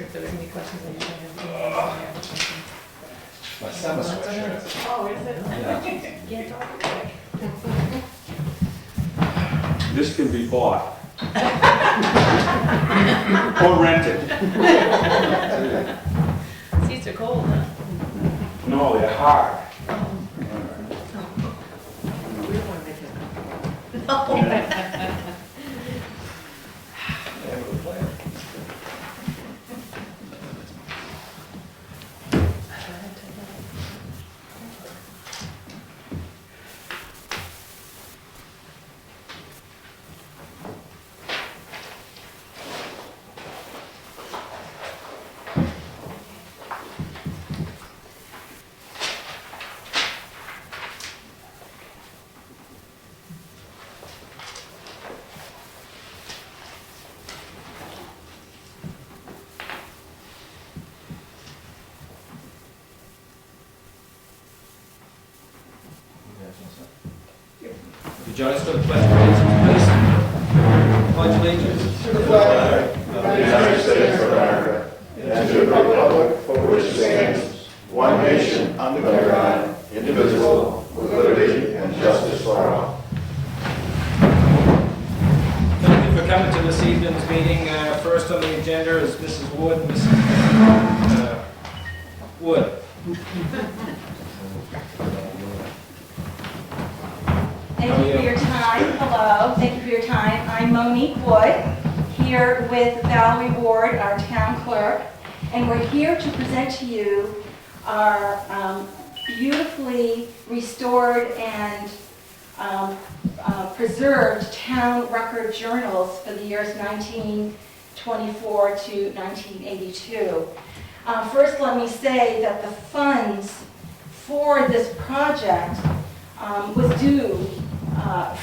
if there was any questions that you might have. My summer sweatshirt. Oh, is it? Yeah. Can't talk quick. This can be bought. Or rented. Seats are cold, huh? No, they're hard. We don't want to make it. No. Would you join us for the pledge of allegiance, please? Pledge allegiance. To the flag of the United States of America and to the republic for which it stands, one nation, under God, indivisible, with liberty and justice for all. Thank you for coming to this evening's meeting. First on the agenda is Mrs. Wood. Mrs. Wood. Thank you for your time. Hello. Thank you for your time. I'm Monique Wood, here with Valerie Ward, our town clerk, and we're here to present to you our beautifully restored and preserved town record journals for the years 1924 to 1982. First, let me say that the funds for this project was due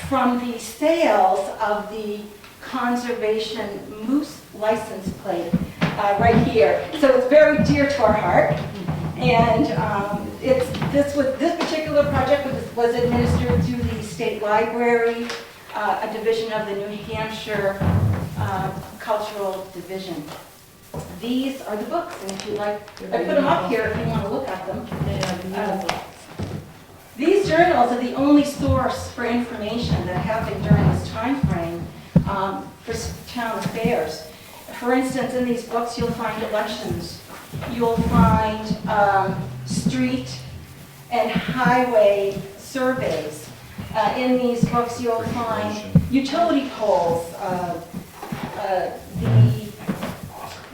from the sales of the conservation moose license plate right here. So it's very dear to our heart. And this particular project was administered through the State Library, a division of the New Hampshire Cultural Division. These are the books, and if you like, I put them up here if you want to look at them. These journals are the only source for information that happened during this time frame for town affairs. For instance, in these books, you'll find elections. You'll find street and highway surveys. In these books, you'll find utility poles, the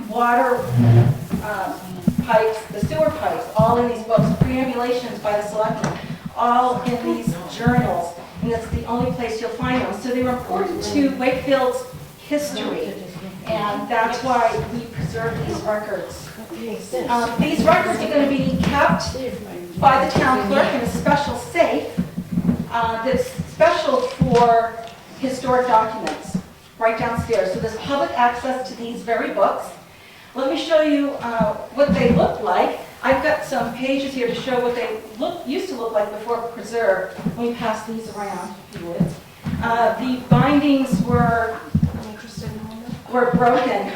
water pipes, the sewer pipes, all in these books, preambulations by the selectmen, all in these journals, and that's the only place you'll find them. So they were important to Wakefield's history, and that's why we preserve these records. These records are going to be kept by the town clerk in a special safe that's special for historic documents right downstairs. So there's public access to these very books. Let me show you what they look like. I've got some pages here to show what they used to look like before preserved. Let me pass these around, if you would. The bindings were broken.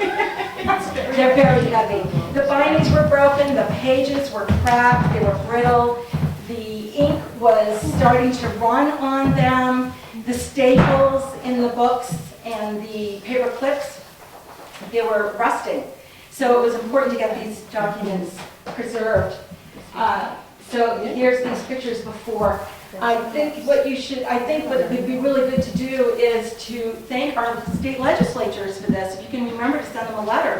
They're very heavy. The bindings were broken, the pages were cracked, they were brittle, the ink was starting to run on them, the staples in the books and the paper clips, they were rusting. So it was important to get these documents preserved. So here's these pictures before. I think what would be really good to do is to thank our state legislatures for this. If you can remember to send them a letter,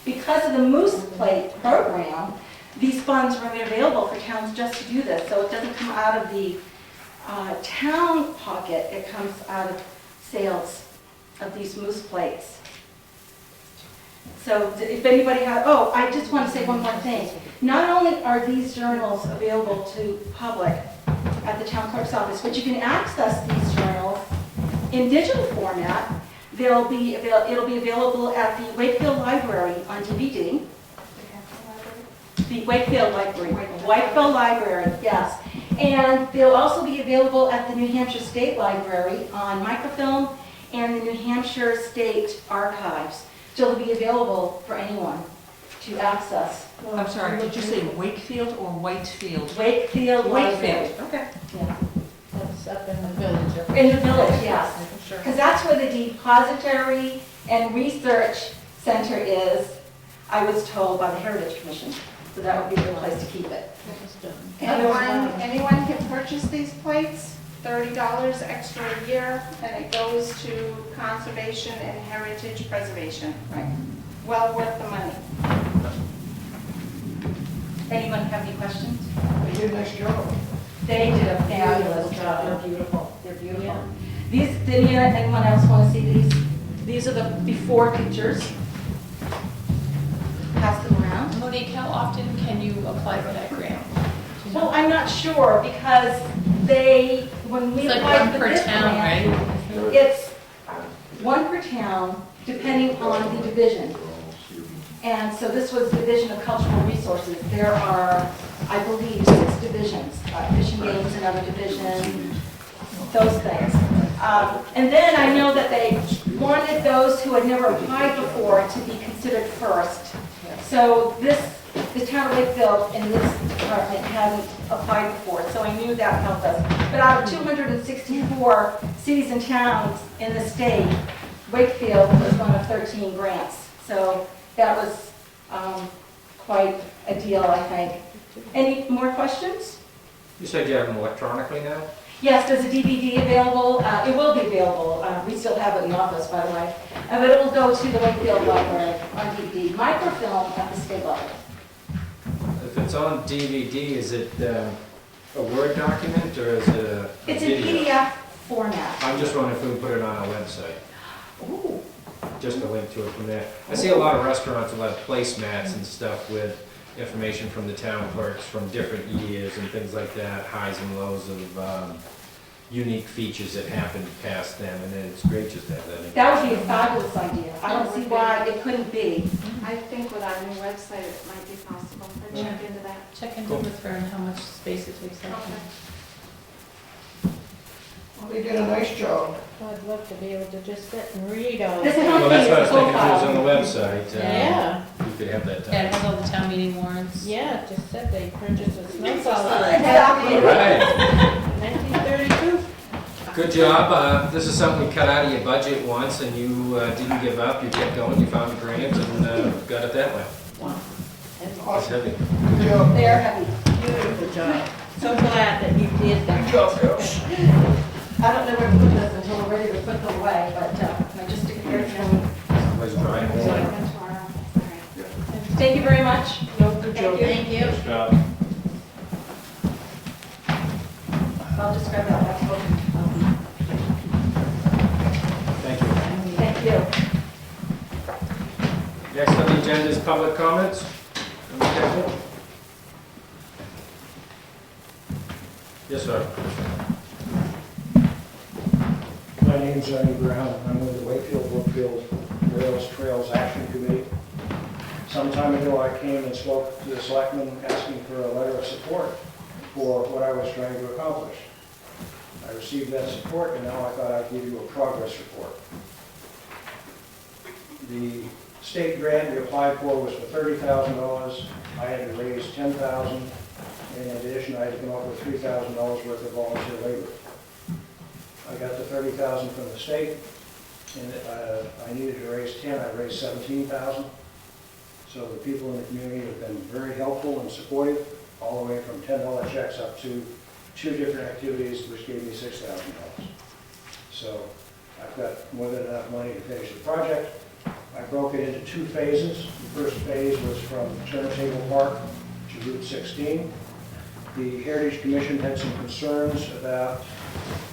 because of the Moose Plate program, these funds were made available for towns just to do this. So it doesn't come out of the town pocket, it comes out of sales of these Moose Plates. So if anybody has, I just want to say one more thing. Not only are these journals available to public at the town clerk's office, but you can access these journals in digital format. It'll be available at the Wakefield Library on DVD. The Wakefield Library. Wakefield Library, yes. And they'll also be available at the New Hampshire State Library on microfilm and the New Hampshire State Archives. So they'll be available for anyone. to access. I'm sorry, did you say Wakefield or Whitefield? Wakefield Library. Wakefield, okay. Yeah. That's up in the village. In the village, yes. Sure. Because that's where the depository and research center is, I was told by the Heritage Commission. So that would be a good place to keep it. Anyone can purchase these plates, $30 extra a year, and it goes to conservation and heritage preservation. Right. Well worth the money. Anyone have any questions? They did a nice job. They did a fabulous job. They're beautiful. They're beautiful. These, did anyone else want to see these? These are the before pictures. Pass them around. Monique, how often can you apply for that grant? Do you know? Well, I'm not sure because they, when we It's like applied one for per this town, grant, right? it's one per town, depending on the division. And so this was Division of Cultural Resources. There are, I believe, 6 divisions, Fish and Games, another division, those things. And then I know that they wanted those who had never applied before to be considered first. So the town of Wakefield in this department hadn't applied before, so I knew that helped us. But out of 264 cities and towns in the state, Wakefield was one of 13 grants. So that was quite a deal, I think. Any more questions? You said you have them electronically now? Yes, there's a DVD available. It will be available. We still have it in the office, by the way. But it will go to the Wakefield Library on DVD. Microfilm at the state level. If it's on DVD, is it a Word document or is it a It's a video? PDF format. I'm just wondering if we can put it on our website, Ooh. just a link to it from there. I see a lot of restaurants, a lot of placemats and stuff with information from the town clerks from different years and things like that, highs and lows of unique features that happened past them, and then it's great just to have that. That would be a fabulous idea. I don't see why it couldn't be. I think with our new website, it might be possible. I'll check into that. Check into with her and how much space it takes up. Well, they did a nice job. I'd love to be able to just sit and read all This of is it. how Well, that's what I was full thinking, if it was on file. the website, Yeah, you could have that Yeah, it done. has all the town meeting warrants. yeah, it just said they purchased a snowplow Exactly. All right. in 1932. Good job. This is something we cut out of your budget once, and you didn't give up. You kept going. You found a grant and got it that way. It's Awesome. heavy. Good job. They are heavy. Beautiful job. So glad that you did that. Good job, girls. I don't know where to put this until we're ready to put them away, but I just stick it here. Somebody's drying it. Thank you very much. Good job. Thank you. Good job. I'll just grab that last one. Thank you. Thank you. Next on the agenda is public comments. Okay. Yes, sir. My name's Ernie Brown. I'm with the Wakefield Brookfield Rails Trails Action Committee. Some time ago, I came and spoke to the selectmen asking for a letter of support for what I was trying to accomplish. I received that support, and now I thought I'd give you a progress report. The state grant we applied for was for $30,000. I had to raise $10,000. In addition, I had to come up with $3,000 worth of volunteer labor. I got the $30,000 from the state, and I needed to raise 10. I raised $17,000. So the people in the community have been very helpful and supportive, all the way from $10 checks up to 2 different activities, which gave me $6,000. So I've got more than enough money to finish the project. I broke it into 2 phases. The first phase was from Turner Table Park to Route 16. The Heritage Commission had some concerns about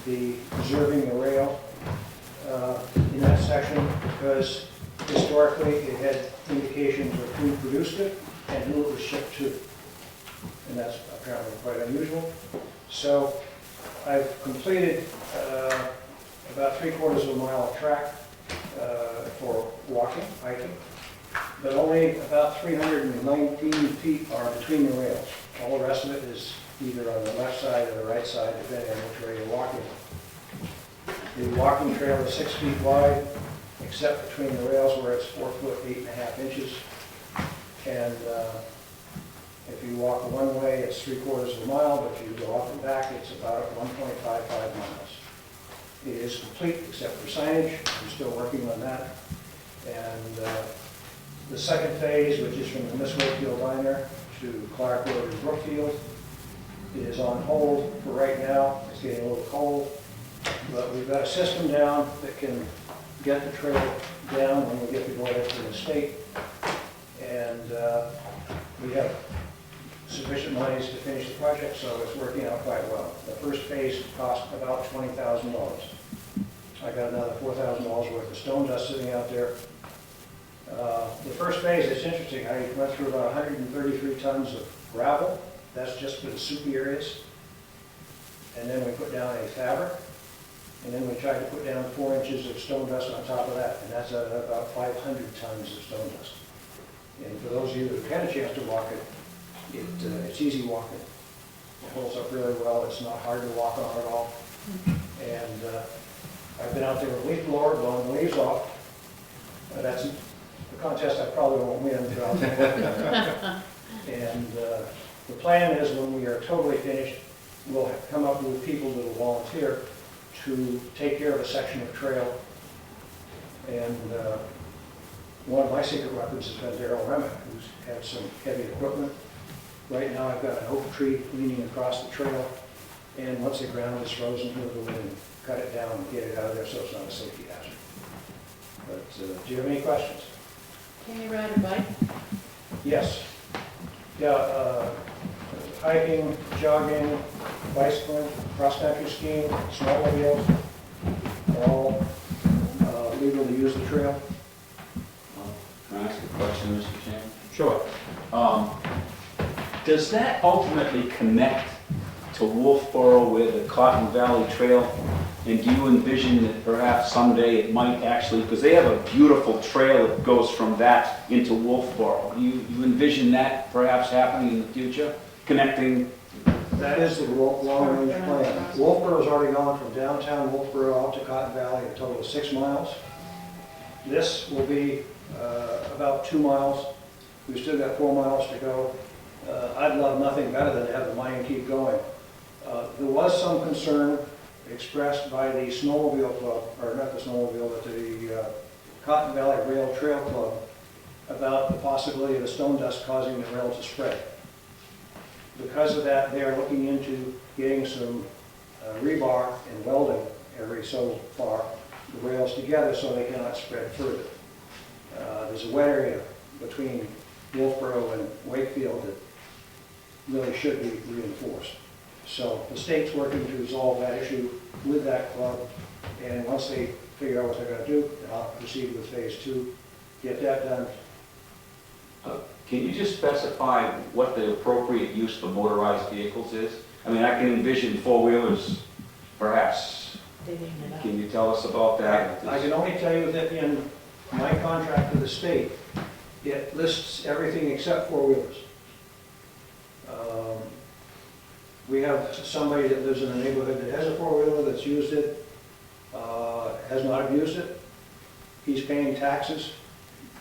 the preserving the rail in that section because historically it had indications of who produced it and who it was shipped to. And that's apparently quite unusual. So I've completed about 3/4 of a mile of track for walking, hiking, but only about 319 feet are between the rails. All the rest of it is either on the left side or the right side, depending on which way you're walking. The walking trail is 6 feet wide, except between the rails where it's 4 foot 8.5 inches. And if you walk one way, it's 3/4 of a mile, but if you go up and back, it's about 1.55 miles. It is complete except for signage. We're still working on that. And the second phase, which is from the Miss Wakefield Diner to Clark Road and Brookfield, is on hold for right now. It's getting a little cold, but we've got a system down that can get the trail down when we get the go-ahead from the state. And we have sufficient monies to finish the project, so it's working out quite well. The first phase cost about $20,000. I got another $4,000 worth of stone dust sitting out there. The first phase, it's interesting, I went through about 133 tons of gravel. That's just for the soupy areas. And then we put down a fabric, and then we tried to put down 4 inches of stone dust on top of that, and that's about 500 tons of stone dust. And for those of you that had a chance to walk it, it's easy walking. It holds up really well. It's not hard to walk on at all. And I've been out there with a leaf blower blowing leaves off. That's a contest I probably won't win, but I'll take it. And the plan is when we are totally finished, we'll come up with people that will volunteer to take care of a section of trail. And one of my secret weapons has been Darryl Remick, who's had some heavy equipment. Right now I've got an oak tree leaning across the trail, and once the ground is frozen, he'll go in and cut it down and get it out of there so it's not a safety hazard. But do you have any questions? Can you ride a bike? Yes. Yeah, hiking, jogging, bicycling, cross-country skiing, snowmobiles, are all legal to use the trail. Can I ask a question, Mr. Chairman? Sure. Does that ultimately connect to Wolfboro where the Cotton Valley Trail? And do you envision that perhaps someday it might actually, because they have a beautiful trail that goes from that into Wolfboro. Do you envision that perhaps happening in the future? Connecting? That is the long-range plan. Wolfboro's already gone from downtown Wolfboro out to Cotton Valley, a total of 6 miles. This will be about 2 miles. We've still got 4 miles to go. I'd love nothing better than to have the mine keep going. There was some concern expressed by the snowmobile club, or not the snowmobile, but the Cotton Valley Rail Trail Club about the possibility of the stone dust causing the rail to spread. Because of that, they are looking into getting some rebar and welding every so far the rails together so they cannot spread further. There's a wet area between Wolfboro and Wakefield that really should be reinforced. So the state's working to resolve that issue with that club, and once they figure out what they're going to do, then I'll proceed with phase 2, get that done. Can you just specify what the appropriate use for motorized vehicles is? I mean, I can envision 4-wheelers, perhaps. Digging it up. Can you tell us about that? I can only tell you that in my contract with the state, it lists everything except 4-wheelers. We have somebody that lives in a neighborhood that has a 4-wheeler that's used it, has not abused it. He's paying taxes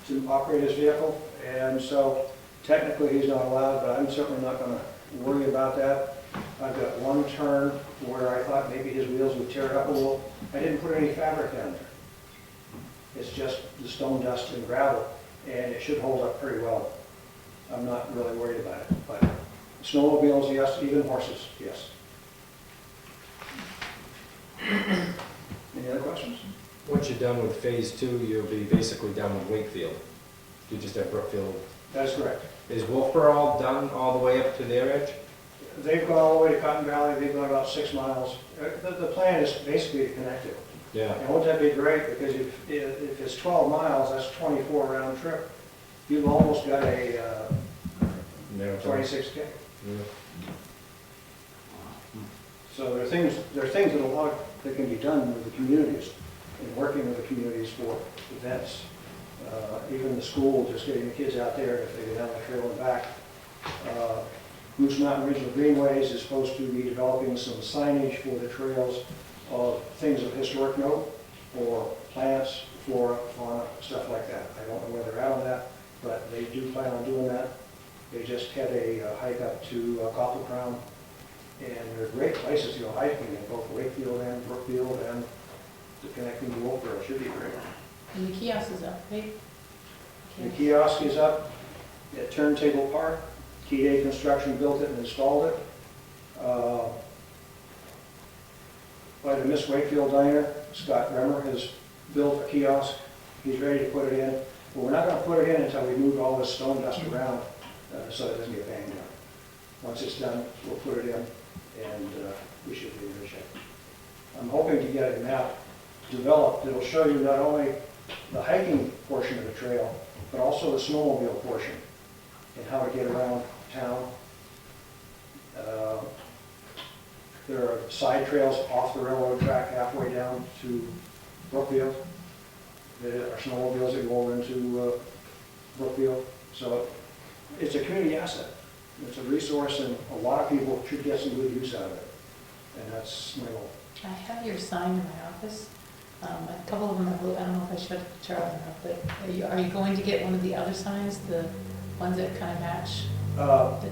to operate his vehicle, and so technically he's not allowed, but I'm certainly not going to worry about that. I've got one turn where I thought maybe his wheels would tear it up a little. I didn't put any fabric down there. It's just the stone dust and gravel, and it should hold up pretty well. I'm not really worried about it, but snowmobiles, yes, even horses, yes. Any other questions? Once you're done with phase 2, you'll be basically done with Wakefield. You just have Brookfield. That's correct. Is Wolfboro all done all the way up to their edge? They've gone all the way to Cotton Valley. They've gone about 6 miles. The plan is basically to connect it. Yeah. And won't that be great? Because if it's 12 miles, that's 24 round trip. You've almost got a 26K. Yeah. So there are things that can be done with the communities and working with the communities for events. Even the school, just getting the kids out there if they go down the trail and back. Moose Mountain Regional Greenways is supposed to be developing some signage for the trails of things of historic note, or plants, flora, fauna, stuff like that. I don't know where they're at on that, but they do plan on doing that. They just had a hike up to Copper Crown, and they're great places to go hiking in both Wakefield and Brookfield, and the connecting to Wolfboro should be great. And the kiosk is up, right? The kiosk is up at Turntable Park. Key Day Construction built it and installed it. By the Miss Wakefield Diner, Scott Bremer has built a kiosk. He's ready to put it in. But we're not going to put it in until we move all this stone dust around so it doesn't get banged up. Once it's done, we'll put it in, and we should be in good shape. I'm hoping to get a map developed that'll show you not only the hiking portion of the trail, but also the snowmobile portion and how to get around town. There are side trails off the railroad track halfway down to Brookfield. There are snowmobiles that go over into Brookfield. So it's a community asset. It's a resource, and a lot of people should get some good use out of it. And that's my goal. I have your sign in my office. A couple of them are blue. I don't know if I showed it to Charles or not, but are you going to get one of the other signs, the ones that kind of match?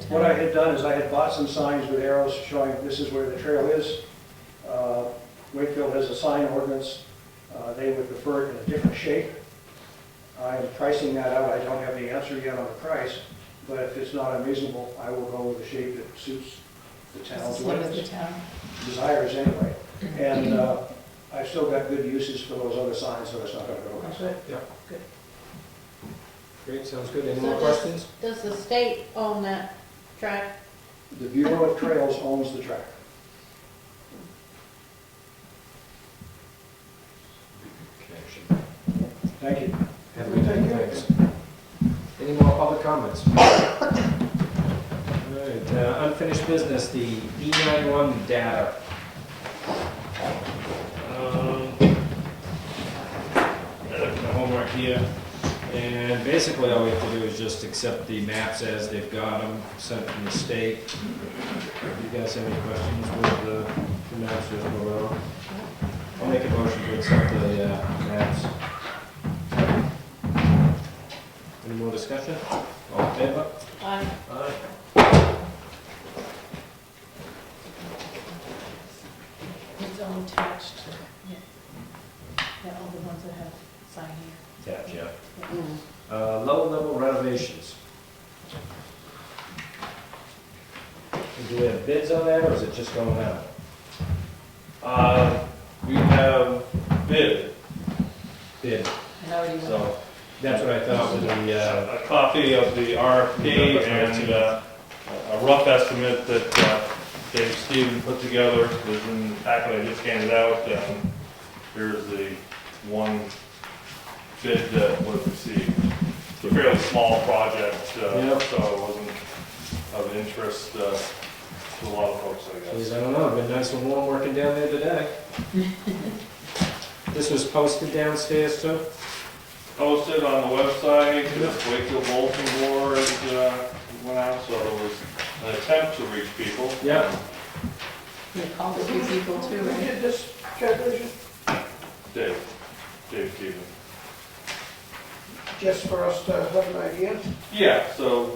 What I had done is I had bought some signs with arrows showing this is where the trail is. Wakefield has a sign ordinance. They would prefer it in a different shape. I am pricing that out. I don't have the answer yet on the price, but if it's not unreasonable, I will go with the shape that suits the town's ordinance. Desires anyway. And I've still got good uses for those other signs, so it's not going to go away. Good. Yeah. Good. Great, sounds good. Any So more does- questions? Does the state own that track? The Bureau of Trails owns the track. Thank you. Have a good day, thanks. Any more public comments? All right, unfinished business, the E91 data. I have the homework here, and basically all we have to do is just accept the maps as they've got them, sent from the state. Do you guys have any questions with the maps as well? I'll make a motion to accept the maps. Any more discussion? All in favor? Aye. Aye. It's all attached. Yeah. Yeah, all the ones that have sign here. Attach, yeah. Yeah. Low-level renovations. Do we have bids on that, or is it just going out? We have bid, Bid, I already went. so that's what I thought with the, a copy of the RFP and a rough estimate that Dave Stephen put together. There's in the packet I just handed out. Here's the one bid that was received. It's a fairly small project, so Yep. it wasn't of interest to a lot of folks, I geez, guess. I don't know, it's been nice and warm working down there today. This was posted downstairs too? Posted on the website, the Wakefield bulletin board went out, so it was an attempt to reach people. Yeah. You called a few people too, Who right? did this calculation? Dave Stephen. Just for us to have an idea Yeah, so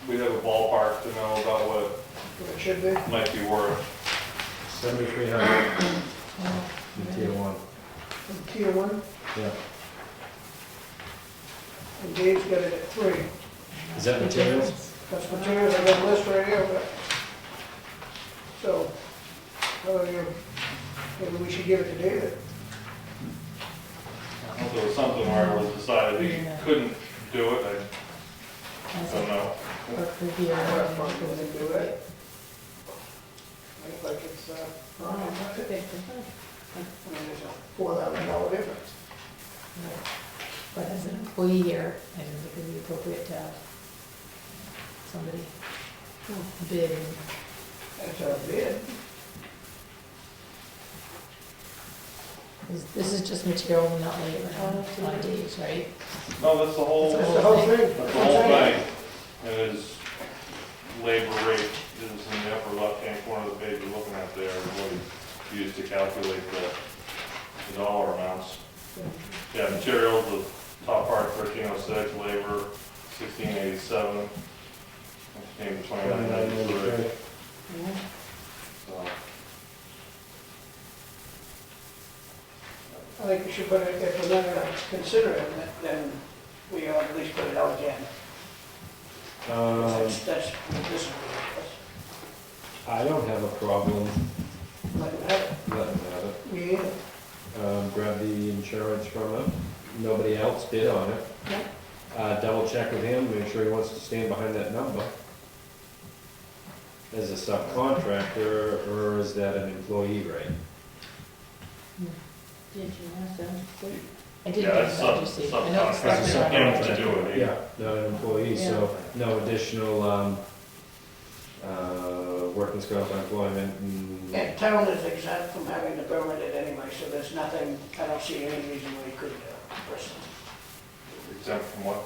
we have a ballpark to know about what what it should be. it might be worth. 7,300 Oh, in tier one. Tier 1, Yeah. and Dave's got it at 3. Is that materials? That's materials, I got a list right here, but, so, maybe we should give it to David. So it was something where it was decided we couldn't do it, I don't know. Or for the, We can do it. Looks like it's, that's a big difference. there's a $4,000 difference. But as an employee here, I don't think it would be appropriate to have somebody bid and That's our bid. this is just material and not labor on Dave's, right? No, that's the whole, That's the whole thing. that's the whole thing. And his labor rate is in the upper left-hand corner of the page you're looking at there, is what he used to calculate the dollar amounts. Yeah, materials, the top part, $1,300 $1,306, labor $1,687, which came to $2,993. So, I think we should put it, if we're not gonna consider it, then we ought to at least put it out again. That's, this, I don't have a problem let them have it. letting them have it. Me either. Grab the insurance from him. Nobody else bid on it. Double check with him, make sure he wants to stand behind that number. As a subcontractor, or is that an employee rate? Did you ask them? I didn't Yeah, get it's that, you see. I know it's subcontractor, separate. him to do it. Yeah, not an employee, so no additional, workers' comp employment and. And town is exempt from having to permit it anyway, so there's nothing, I don't see any reason why you couldn't, personally. Exempt from what?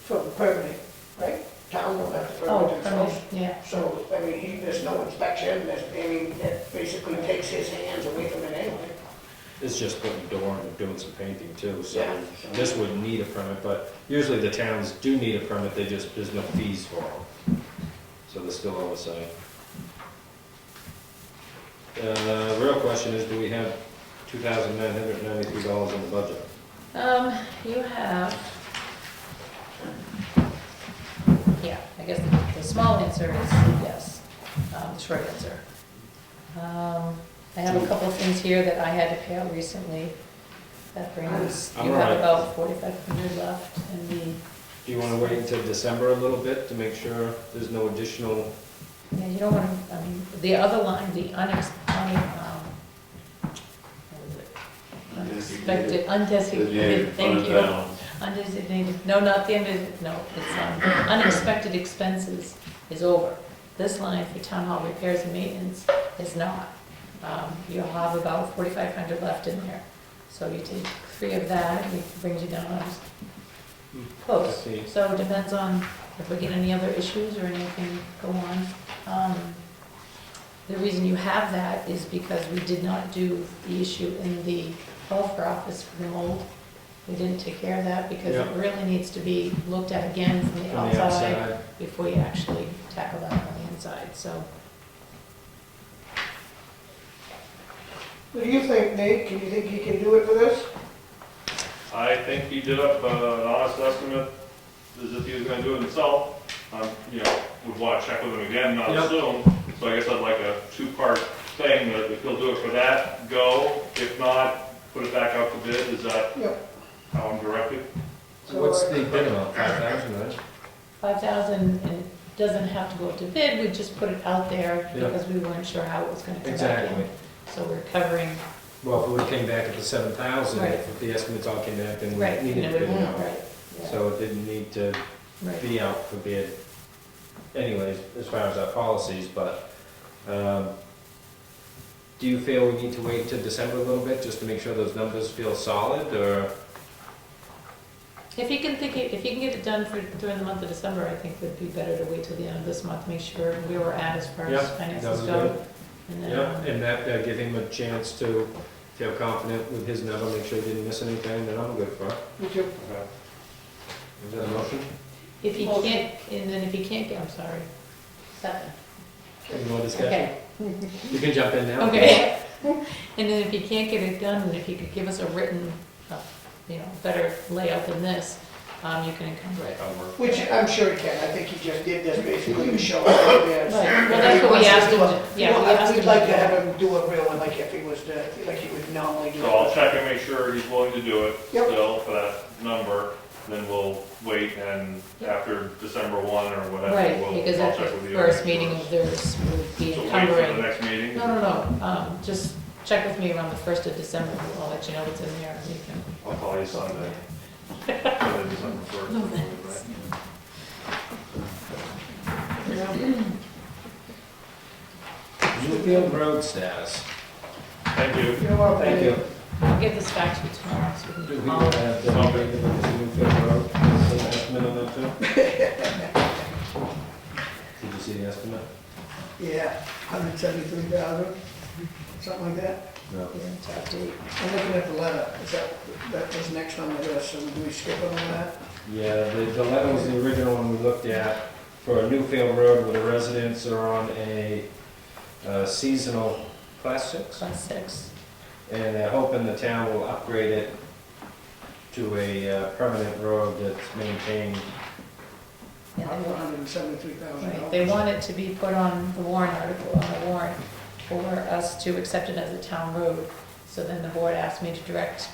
From permitting, right? Town will have to Oh, permit themselves. yeah. So, I mean, there's no inspection, it basically takes his hands away from it anyway. It's just putting a door and doing some painting too, so Yeah. this wouldn't need a permit, but usually the towns do need a permit, there's no fees for them. So there's still oversight. Real question is, do we have $2,993 in the budget? You have, yeah, I guess the small answer is yes, the short answer. I have a couple of things here that I had to pay out recently. That brings, I'm you all have right. about 4,500 left in the, Do you want to wait until December a little bit to make sure there's no additional? yeah, you don't want to, I mean, the other line, the unexpected, undesignated, thank you. Undesignated, no, not the no, it's unexpected expenses is over. This line for town hall repairs and maintenance is not. You'll have about 4,500 left in there. So you take 3 of that, and it brings you down close. I see. So it depends on if we get any other issues or anything go on. The reason you have that is because we did not do the issue in the welfare office for the mold. We didn't take care of that because it Yeah. really needs to be looked at again from the outside before you actually tackle that on the inside, so. What do you think, Nate? Do you think he can do it for this? I think he did up an honest estimate, as if he was gonna do it himself. Would want to check with him again, not Yep. assume. So I guess I'd like a 2-part thing, that if he'll do it for that, go. If not, put it back out to bid. Is that Yep. how I'm directed? So what's the bid amount, 5,000, right? 5,000, and it doesn't have to go to bid, we just put it out there Yeah. because we weren't sure how it was gonna come back Exactly. in. So we're covering, Well, if it would've came back at the 7,000, Right. if the estimates all came back, then right, we you needed know, to bid it out. right, yeah, So it didn't need to right. be out for bid anyways, as far as our policies, but, do you feel we need to wait until December a little bit, just to make sure those numbers feel solid, or? If you can get it done during the month of December, I think it would be better to wait till the end of this month, make sure where we're at as far Yeah, as that finances was go. good. And then, Yeah, and that, give him a chance to feel confident with his number, make sure he didn't miss anything, then I'm good for it. Me too. Okay. Is that a motion? if he can't, and then if he can't get, I'm sorry. Second. Any more discussion? Okay. You can jump in now. Okay. And then if he can't get it done, and if he could give us a written, better layout than this, you can encumber it. I'll work. Which I'm sure he can. I think he just did this basically to show us what it is. Right, well, that's what we asked him to, yeah, we asked him We'd to like to do. have him do a real one, like if he was, like he would normally do. So I'll check and make sure he's willing to do it Yep. still for that number. Then we'll wait, and after December 1 or whatever, Right, we'll, because I'll at check the with you. first meeting of theirs would be So wait for the encumbering. next meeting? No, just check with me around the 1st of December, I'll let you know what's in there, and you can. I'll call you Sunday. Sunday, December 1st. No, thanks. Brookfield Road status. Thank you. You're welcome. Thank you. I'll get this back to you tomorrow, so we can Do do we all have that. the update of the Brookfield Road? Any estimate on that too? Did you see the estimate? Yeah, 173,000, something like that. No. Get into update. I'm looking at the letter. That was next on the list, so do we skip on that? Yeah, the letter was the original one we looked at for a Newfield Road where the residents are on a seasonal class 6. Class 6. And they're hoping the town will upgrade it to a permanent road that's maintained. Yeah, Up they to want, $173,000. right, they want it to be put on the warrant article, on the warrant, for us to accept it as a town road. So then the board asked me to direct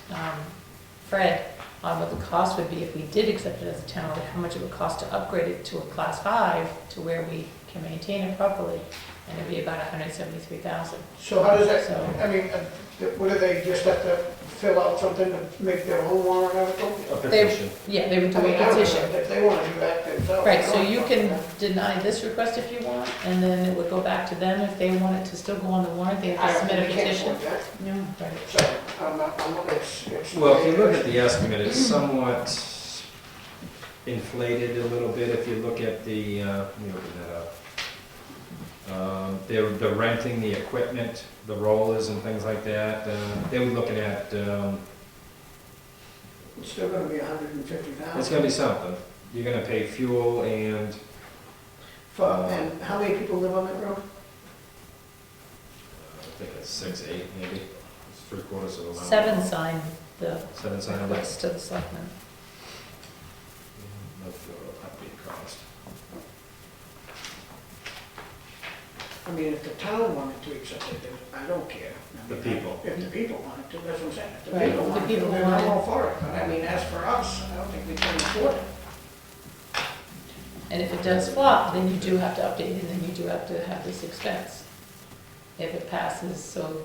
Fred on what the cost would be if we did accept it as a town road, how much it would cost to upgrade it to a class 5 to where we can maintain it properly, and it'd be about $173,000. So how does that, So- I mean, what do they just have to fill out something to make their own warrant article? A petition. Yeah, they would do I mean, a petition. if they want to do that themselves. Right, so you can deny this request if you want, and then it would go back to them. If they want it to still go on the warrant, they have to submit a petition. No. Right. So, it's. Well, if you look at the estimate, it's somewhat inflated a little bit if you look at the, let me open that up. They're renting the equipment, the rollers and things like that. They were looking at, It's still gonna be $150,000. it's gonna be something. You're gonna pay fuel and, And how many people live on that road? I think it's 6, 8 maybe. It's 3/4 of a mile. 7 signed the 7 sign up. request to the selectmen. Update cost. I mean, if the town wanted to accept it, then I don't care. I The mean, people. If the people wanted to, that's what I'm saying. If the Right, people if the wanted to, people then I'm wanted- all for it. But I mean, as for us, I don't think we can afford it. And if it does flop, then you do have to update it, and then you do have to have this expense. If it passes, so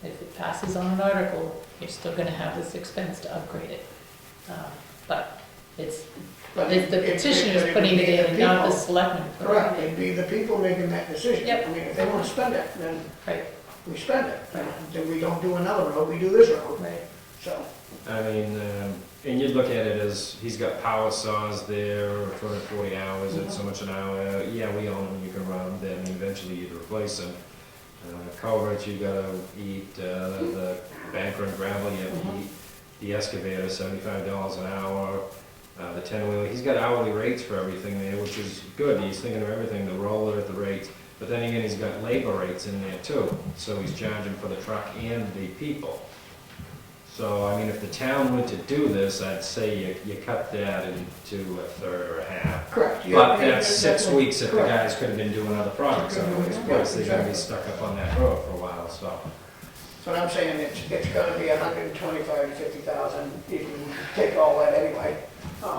if it passes on an article, you're still gonna have this expense to upgrade it. But it's, But the petitioner's putting it in, and not the selectmen. putting it Correct, in. it'd be the people making that decision. Yep. I mean, if they want to spend it, then Right, we spend it. Right. Then we don't do another road, we do this road. right. So, I mean, and you'd look at it as, he's got power saws there, 240 hours at so much an hour. Yeah, we own them, you can run them, then eventually you'd replace them. Culverts, you gotta eat, the banker and gravel, you have to eat. The excavator, $75 an hour. The 10-wheeler, he's got hourly rates for everything there, which is good. He's thinking of everything, the roller, the rates. But then again, he's got labor rates in there too. So he's charging for the truck and the people. So, I mean, if the town went to do this, I'd say you cut that into a third or a half. correct. yeah, But yeah, that's 6 what- weeks that the correct. guys could have been doing other projects on. Of course, they're gonna be stuck up on that road for a while, so. So what I'm saying, it's gonna be 125 to 50,000, if you take all that anyway.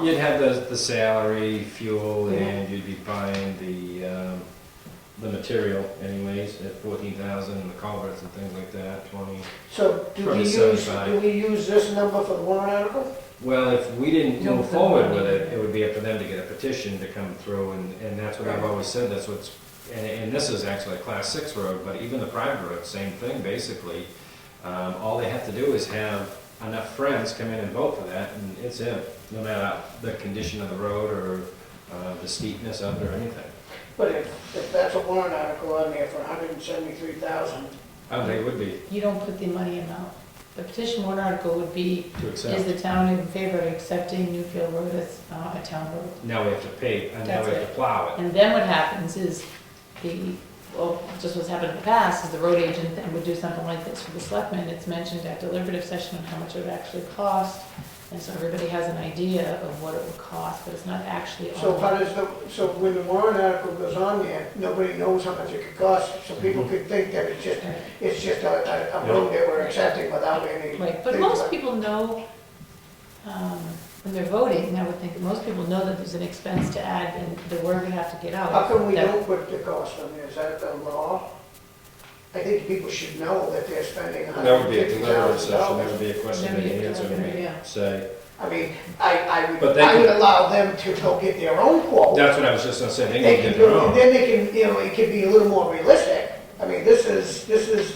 You'd have the salary, fuel, and you'd be buying the material anyways, at 14,000, and the culverts and things like that, 20. So Probably 75. do we use this number for the warrant article? Well, if we didn't No, move forward with it, it would be up to them to get a petition to come through, and that's what I've always said, that's what's, and this is actually a class 6 road, but even the private road, same thing, basically. All they have to do is have enough friends come in and vote for that, and it's in, no matter the condition of the road or the steepness of it or anything. But if that's a warrant article on there for 173,000, I don't think it would be You don't put the money amount. The petition warrant article would be, to is accept. the town in favor of accepting Newfield Road as a town road? Now we have to pay, and now That's we have it. to plow it. And then what happens is just what's happened in the past is the road agent then would do something like this for the selectmen. It's mentioned at deliberative session on how much it would actually cost. And so everybody has an idea of what it would cost, but it's not actually so on. how does so when the warrant article goes on there, nobody knows how much it could cost, so people could think that it's just a road that we're accepting without any. Right, but things most like- people know, when they're voting, I would think that most people know that there's an expense to add and the word would have to get out. How come we that- don't put the cost on there? Is that the law? I think people should know that they're spending That would be a deliberative session, that $150,000. would be a question That'd they be a answer, deliberative, yeah. say. I mean, I But they would could- allow them to go get their own quote. That's what I was just gonna say, they They can can get their do, own. then they can, it could be a little more realistic. I mean, this is,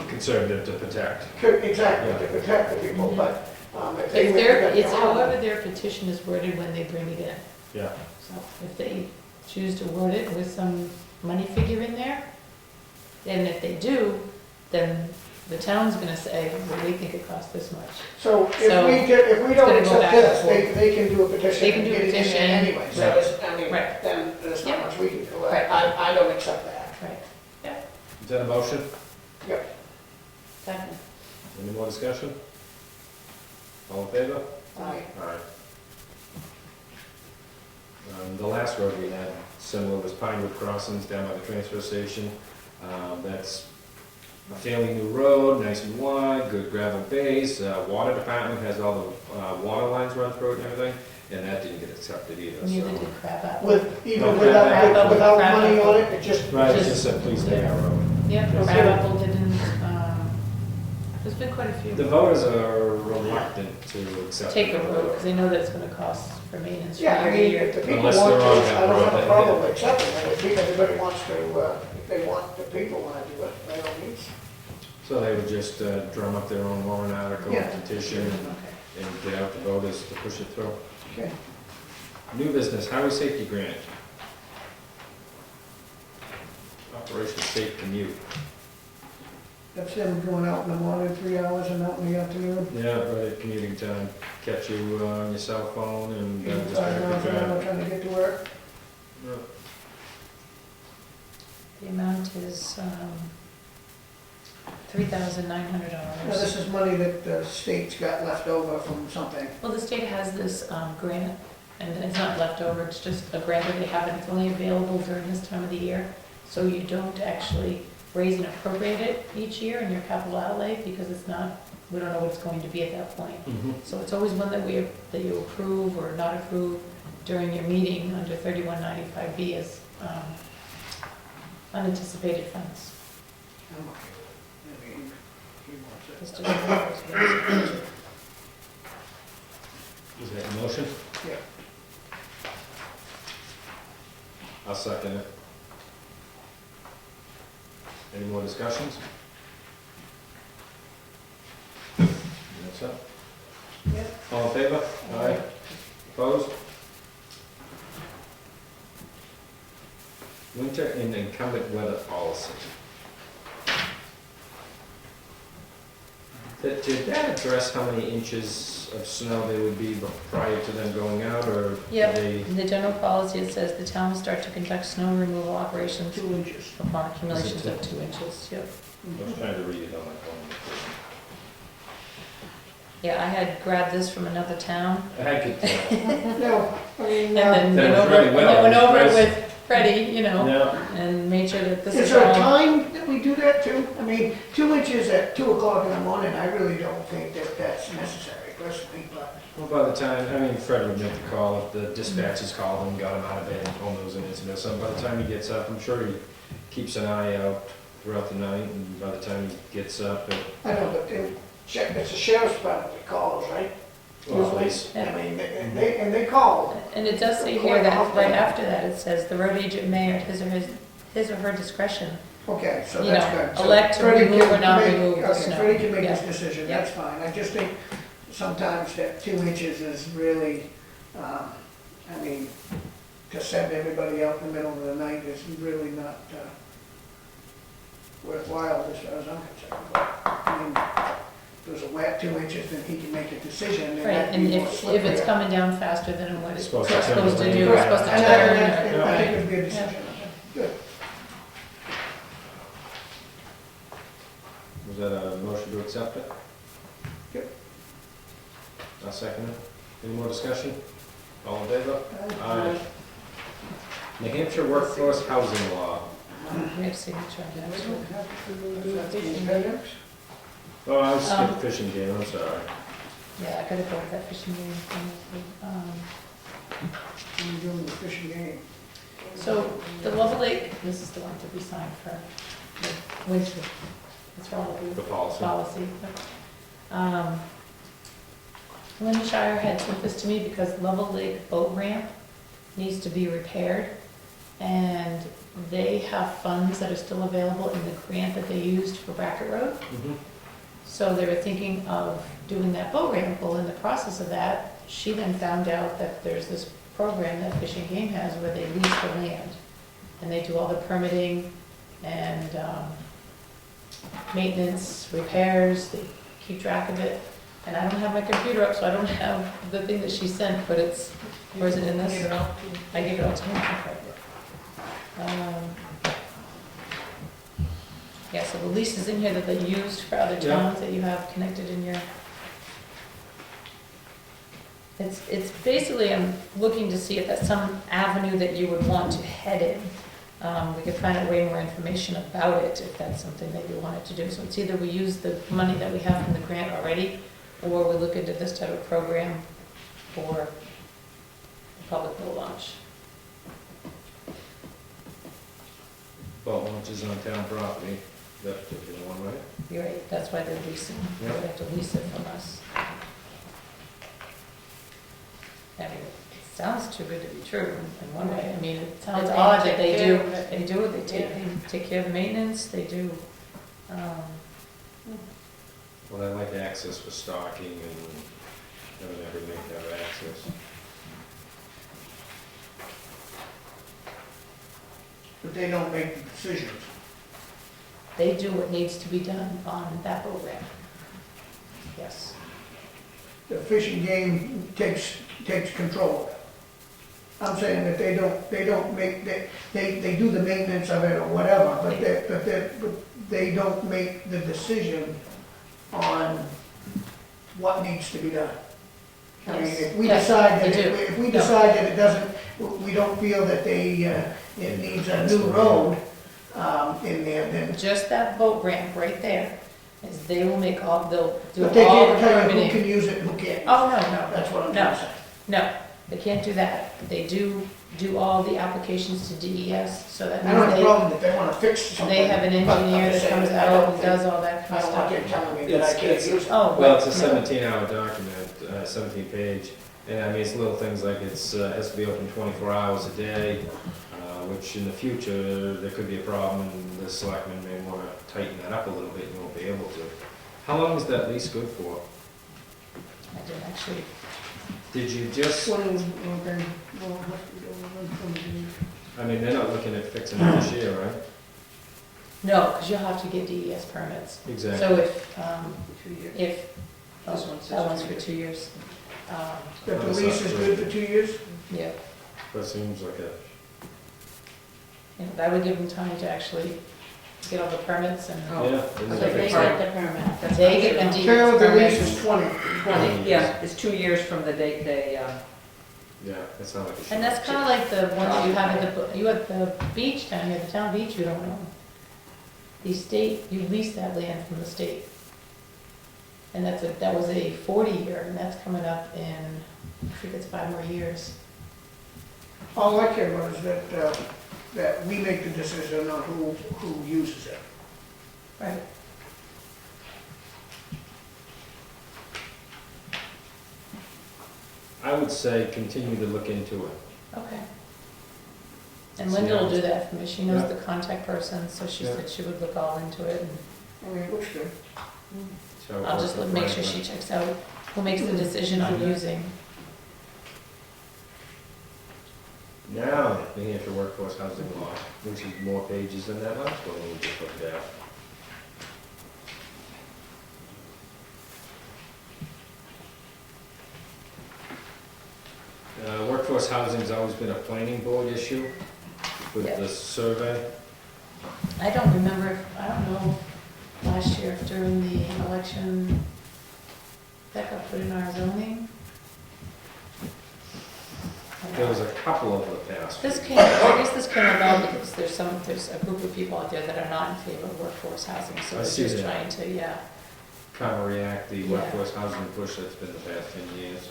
Conservative to protect. exactly, to protect the people, but, if they. If make their, it it's their own- however their petition is worded when they bring it in. Yeah. So if they choose to word it with some money figure in there, and if they do, then the town's gonna say, well, we think it costs this much. So So, if we it's gonna don't go accept back and this, forth. they can do a petition. They can and do a get it in petition, there anyway, so right. it's, I mean, Right. then there's not Yeah. much we can do. Right. I don't accept that. Right. Is that a motion? Second. Any more discussion? All in favor? Aye. Alright. The last road we had similar was Pinewood Crossings down by the transfer station. That's a fairly new road, nice and wide, good gravel base. Water department has all the water lines run through it and everything, and that didn't get accepted either. Neither so- did Crab Apple. Even No, without crab money apple. on it, it just. Right, it Just- just said please take our road. Yep, Okay. Crab Apple didn't, there's been quite a few. The voters are reluctant to accept. Take a the road, because they know that it's gonna cost for maintenance for Yeah, I year to mean, year. if the people Unless want to, they're on that I don't have road, a then- problem accepting it. If everybody wants to, if they want, the people want to do it, by all means. So they would just drum up their own warrant article, Yeah. petition, Okay. and get out the voters to push it through. Okay. New business, highway safety grant. Operation Safe Commute. That's them going out in the morning, 3 hours, and out in the afternoon. Yeah, right at commuting time, catch you on your cell phone and just 5 pick miles up an your hour drive. trying to get to work. Yeah. The amount is, $3,900. Now, this is money that the state's got left over from something. Well, the state has this grant, and it's not left over, it's just a grant that they have, and it's only available during this time of the year. So you don't actually raise and appropriate it each year in your capital outlay, because it's not, we don't know what it's going to be at that point. Mhm. So it's always one that you approve or not approve during your meeting under 3195B as unanticipated funds. I mean, he wants it. Just to- Is that a motion? Yeah. I'll second it. Any more discussions? That's it. Yeah. All in favor? Aye. Opposed? Winter and incumbent weather policy. Did that address how many inches of snow there would be prior to them going out, or Yep. they? In the general policy, it says the town will start to conduct snow removal operations 2 inches. upon accumulations two? of 2 inches. Yep. I was trying to read it on my phone. Yeah, I had grabbed this from another town, I could tell. No, I mean, and then That went was over, really and well. then went over it Nice. with Freddie, you know, Yeah. and made sure that this is is there a all. time that we do that too? I mean, 2 inches at 2 o'clock in the morning, I really don't think that that's necessary personally, but. Well, by the time, I mean, Fred would make the call, if the dispatchers called him, got him out of bed, and told him there was an incident, so by the time he gets up, I'm sure he keeps an eye out throughout the night, and by the time he gets up, I know, but they check, it's the sheriff's department that calls, right? well, Usually. I mean, they call. And it does say here that right after that, it says the road agent may at his or her discretion, Okay, so you that's know, good. So elect to Freddie remove or can not make- remove the okay, snow. Freddie can make Yeah. his decision, Yeah. that's fine. I just think sometimes that 2 inches is really, I mean, to send everybody out in the middle of the night is really not worthwhile as far as I'm concerned. But, I mean, if there's a wet 2 inches, then he can make a decision, and Right, that'd and be more if slippery. it's coming down faster than what it's It's supposed supposed to turn to lane. do, it's supposed to And turn. I think or- it'd be a decision. Good. was that a motion to accept it? Yep. I'll second it. Any more discussion? All in favor? Aye. New Hampshire Workforce Housing Law. We have signature on that too. That's the appendix. Oh, I skipped fishing game, I'm sorry. Yeah, I gotta go with that fishing game thing. We're doing the fishing game. So the Lovell Lake, this is the one to be signed for the winter. It's all The policy. policy. Linda Shire had sent this to me because Lovell Lake boat ramp needs to be repaired. And they have funds that are still available in the grant that they used for Brackett Road. Mhm. So they were thinking of doing that boat ramp. Well, in the process of that, she then found out that there's this program that Fish and Game has where they lease the land. And they do all the permitting and maintenance, repairs, they keep track of it. And I don't have my computer up, so I don't have the thing that she sent, but it's, where is it in this? I gave it all to him. Yeah, so the lease is in here that they used for other Yeah. towns that you have connected in your. It's basically, I'm looking to see if that's some avenue that you would want to head in. We could find out way more information about it if that's something that you wanted to do. So it's either we use the money that we have from the grant already, or we look into this type of program for a public bill launch. Boat launches on town property, that particular one, right? You're right, that's why they're leasing. They Yeah. have to lease it from us. I mean, it sounds too good to be true in one way. I mean, it sounds And they odd that take they care do, of it. they do it, they take care of the maintenance, they do, Well, I like access for stocking and having everything have access. But they don't make the decisions. they do what needs to be done on that program. Yes. The fishing game takes control of it. I'm saying that they don't make, they do the maintenance of it or whatever, but they don't make the decision on what needs to be done. I mean, if we Yes, decide that, they do. if we decide that it doesn't, we don't feel that it needs a new road, in there, then. Just that boat ramp right there, is they will make all, they'll do But they all the can't tell you who permitting. can use it and who can't. Oh, no, That's what I'm no, trying to say. no, they can't do that. They do all the applications to DES, so that I don't have a means problem if they wanna fix something. they have an but I'm engineer that saying comes I out don't and think- does all that I kind of don't want stuff. you telling me that I can't It's- use it. Oh, Well, it's a no. 17-hour document, 17-page, and I mean, it's little things like it's, has to be open 24 hours a day, which in the future, there could be a problem, and the selectmen may want to tighten that up a little bit, and you won't be able to. How long is that lease good for? I did actually, Did you just, I mean, they're not looking at fixing it this year, right? no, because you'll have to get DES permits. Exactly. So if, 2 years. if, This one says that one's 2 for years. 2 years. That the lease is good for 2 years? Yeah, That seems like a, that would give them time to actually get all the permits and Oh. yeah. So isn't they it? get the permit. That's they get the not- DES Taylor, the lease permits. is 20. 20, yeah, it's 2 years from the date they, Yeah, it's not like a. And that's kind of like the ones that you have at you have the beach down here, the town beach, you don't own. The state, you lease that land from the state. And that was a 40-year, and that's coming up in, I think it's 5 more years. All I care about is that we make the decision on who uses it. Right. I would say continue to look into it. Okay. And Linda will do that for me, she knows Yeah. the contact person, so she Yeah. said she would look all into it, and I mean, it looks good. So I'll just work with make sure she Franklin. checks out who makes the decision on using. Now, the New Hampshire Workforce Housing Law, which is more pages than that last one we just looked at. Workforce housing's always been a planning board issue with the Yes. survey. I don't remember, I don't know, last year during the election, that got put in our zoning. There was a couple over the past. This came, I guess this came about because there's a group of people out there that are not in favor of workforce housing, so I we're see just that. trying to, yeah. Kind of react the Yeah. workforce housing push that's been the past 10 years.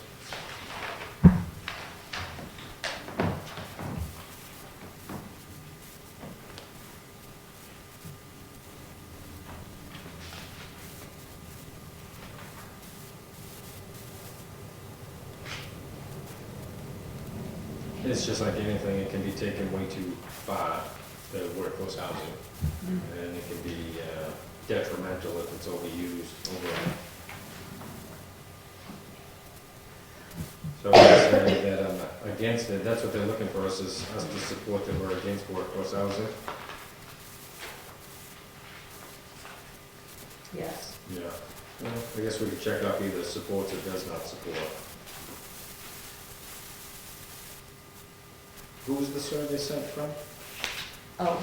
It's just like anything, it can be taken way too far, the workforce housing. And it can be detrimental if it's overused, overall. So I say that I'm against it, that's what they're looking for us, is us to support that we're against workforce housing. I guess we could check off either supports or does not support. Who was the survey sent from? Oh,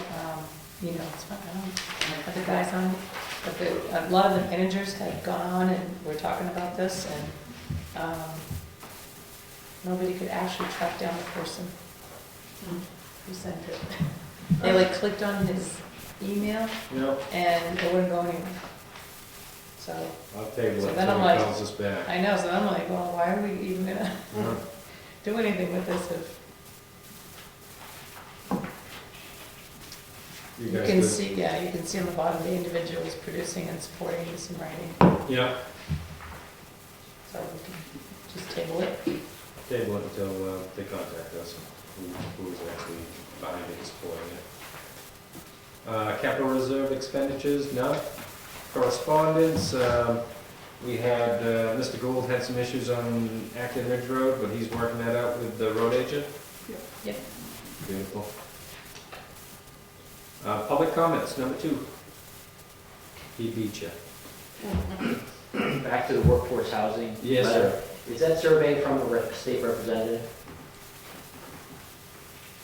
it's fine, I don't, have the guys on, but a lot of the managers had gone on and were talking about this, and, nobody could actually track down the person who sent it. They like clicked on his email, Yep. and it wouldn't go anywhere. So, I'll table So it then until I'm he like- calls us back. I know, so I'm like, well, why are we even gonna Yeah. do anything with this if You you guys can good? see, yeah, you can see on the bottom, the individuals producing and supporting this in writing. Yeah, So we can just table it. table it until they contact us, who's actually behind it, supporting it. Capital reserve expenditures, none. Correspondence, we had, Mr. Gould had some issues on Acton Ridge Road, but he's working that out with the road agent. Yep. Beautiful. Public comments, number 2. He beat you. Back to the workforce housing. Yes, letter. sir. Is that survey from a state representative?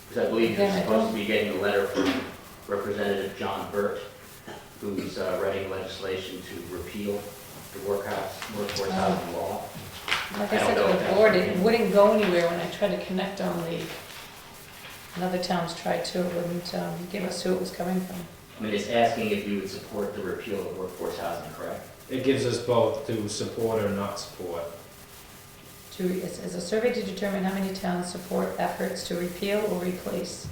Because I believe you're Again, I supposed don't- to be getting a letter from Representative John Burt, who's writing legislation to repeal the workforce housing law. Like I I don't said know to if the that's board, okay. it wouldn't go anywhere when I tried to connect on the, and other towns tried to, it wouldn't give us who it was coming from. I mean, it's asking if you would support the repeal of workforce housing, correct? It gives us both to support or not support. It's a survey to determine how many towns support efforts to repeal or replace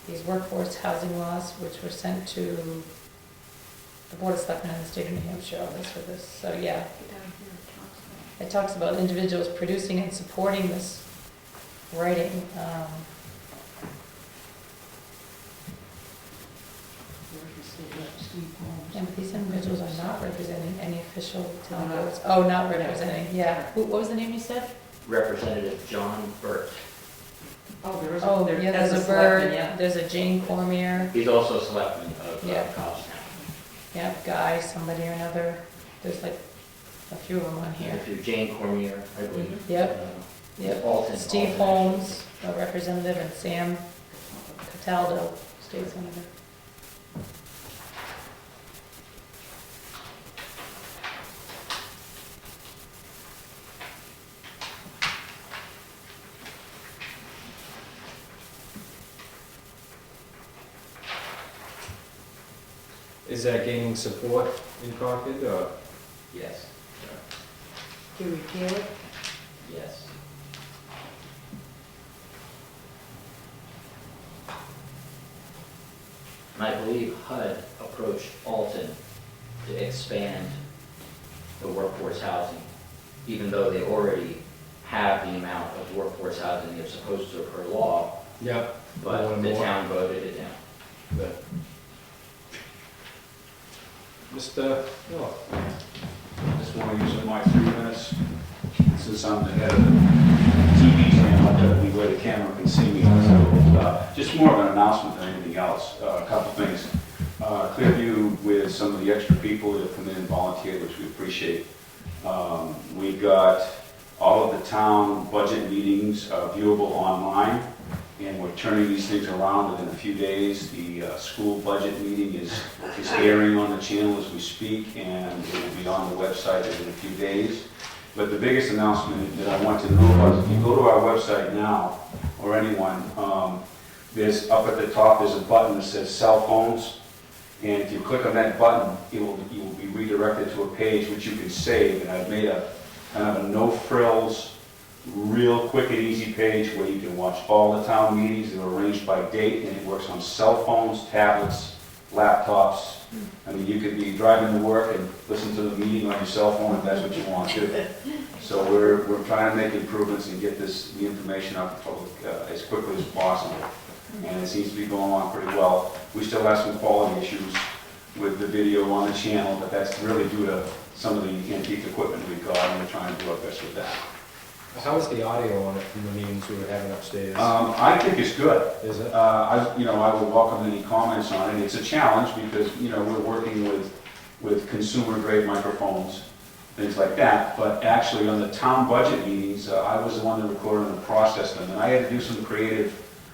these workforce housing laws, which were sent to the Board of Selectmen in the state of New Hampshire, all this for this. So, yeah, it talks about individuals producing and supporting this writing. Yeah, but these individuals are not representing any official town boards. Oh, not representing, yeah. What was the name you said? Representative John Burt. Oh, there is Oh, there- yeah, that's there's a selectman, Bird, yeah. there's a Jane Cormier, He's also a selectman of Yeah. Goffstown. yeah, Guy, somebody or another. There's like a few of them on here. If you're Jane Cormier, I believe. Yep, yep. Alton. Steve Holmes, a representative, and Sam Cataldo, state senator. Is that gaining support in Concord, or? Yes, To repeal it? yes. And I believe HUD approached Alton to expand the workforce housing, even though they already have the amount of workforce housing they're supposed to per law, Yep. but More and the more. town voted it down. Good. Mr. Miller? Just want to use my 3 minutes, since I'm the head of the TV channel, that we where the camera can see me. So, just more of an announcement than anything else. A couple things. Clearview with some of the extra people that have come in and volunteered, which we appreciate. We got all of the town budget meetings viewable online, and we're turning these things around within a few days. The school budget meeting is airing on the channel as we speak, and it will be on the website within a few days. But the biggest announcement that I want to know about, if you go to our website now, or anyone, there's up at the top, there's a button that says cell phones. And if you click on that button, you will be redirected to a page which you can save. And I've made a kind of a no-frills, real quick and easy page where you can watch all the town meetings. They're arranged by date, and it works on cell phones, tablets, laptops. I mean, you could be driving to work and listen to the meeting on your cell phone if that's what you want to do. So we're trying to make improvements and get the information out to the public as quickly as possible. And it seems to be going along pretty well. We still have some quality issues with the video on the channel, but that's really due to some of the antique equipment we've got, and we're trying to do our best with that. How is the audio on it from the meetings we were having upstairs? I think it's good. Is it? I would welcome any comments on it. It's a challenge because, we're working with consumer grade microphones, things like that. But actually, on the town budget meetings, I was the one that recorded and processed them, and I had to do some creative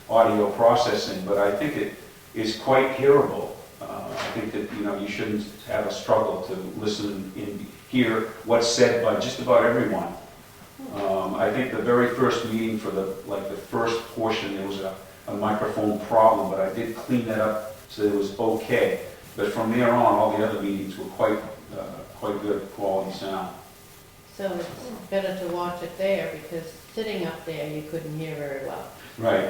audio processing, but I think it is quite hearable. I think that, you shouldn't have a struggle to listen and hear what's said by just about everyone. I think the very first meeting for the first portion, there was a microphone problem, but I did clean that up so that it was okay. But from there on, all the other meetings were quite good quality sound. So it's better to watch it there, because sitting up there, you couldn't hear very well. Right.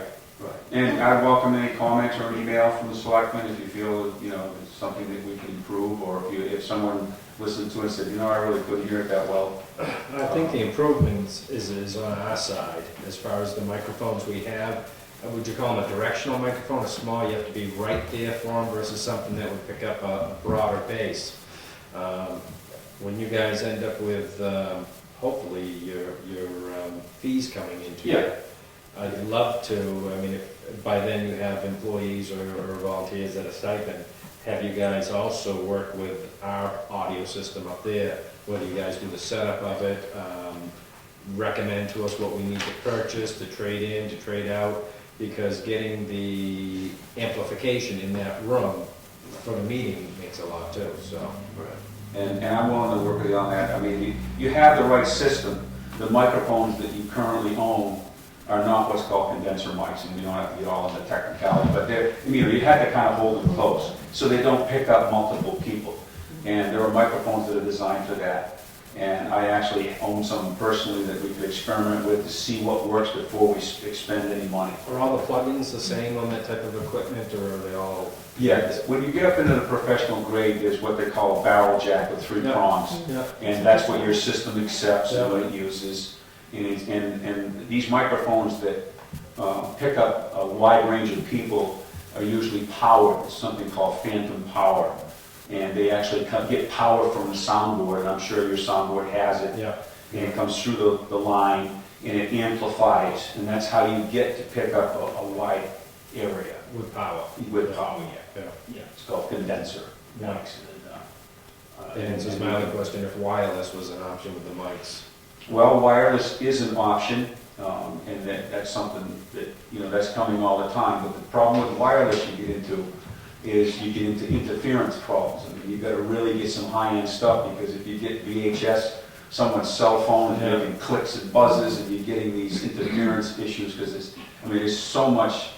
And I'd welcome any comments or email from the selectmen if you feel that, it's something that we can improve, or if someone listened to it and said, I really couldn't hear it that well. I think the improvements is on our side, as far as the microphones we have. Would you call them a directional microphone, a small, you have to be right there for them, versus something that would pick up a broader base. When you guys end up with, hopefully, your fees coming into it, I'd love to, if by then you have employees or volunteers at a stipend, have you guys also work with our audio system up there, whether you guys do the setup of it, recommend to us what we need to purchase, to trade in, to trade out, because getting the amplification in that room for the meeting makes a lot too, so. And I'm willing to work with you on that. You have the right system. The microphones that you currently own are not what's called condenser mics, and you don't have to get all in the technicality, but you have to kind of hold them close so they don't pick up multiple people. And there are microphones that are designed for that. And I actually own some personally that we could experiment with to see what works before we expend any money. Are all the plugins the same on that type of equipment, or are they all? Yeah, when you get up into the professional grade, there's what they call a barrel jack with 3 prongs. And that's what your system accepts and what it uses. And these microphones that pick up a wide range of people are usually powered. It's something called phantom power. And they actually get power from the soundboard, and I'm sure your soundboard has it. And it comes through the line, and it amplifies, and that's how you get to pick up a wide area. With power. With power, yeah. It's called condenser mics. That answers my other question, if wireless was an option with the mics. Well, wireless is an option, and that's something that, that's coming all the time. But the problem with wireless you get into is you get into interference problems. You've got to really get some high-end stuff, because if you get VHS, someone's cell phone is making clicks and buzzes, and you're getting these interference issues, because there's so much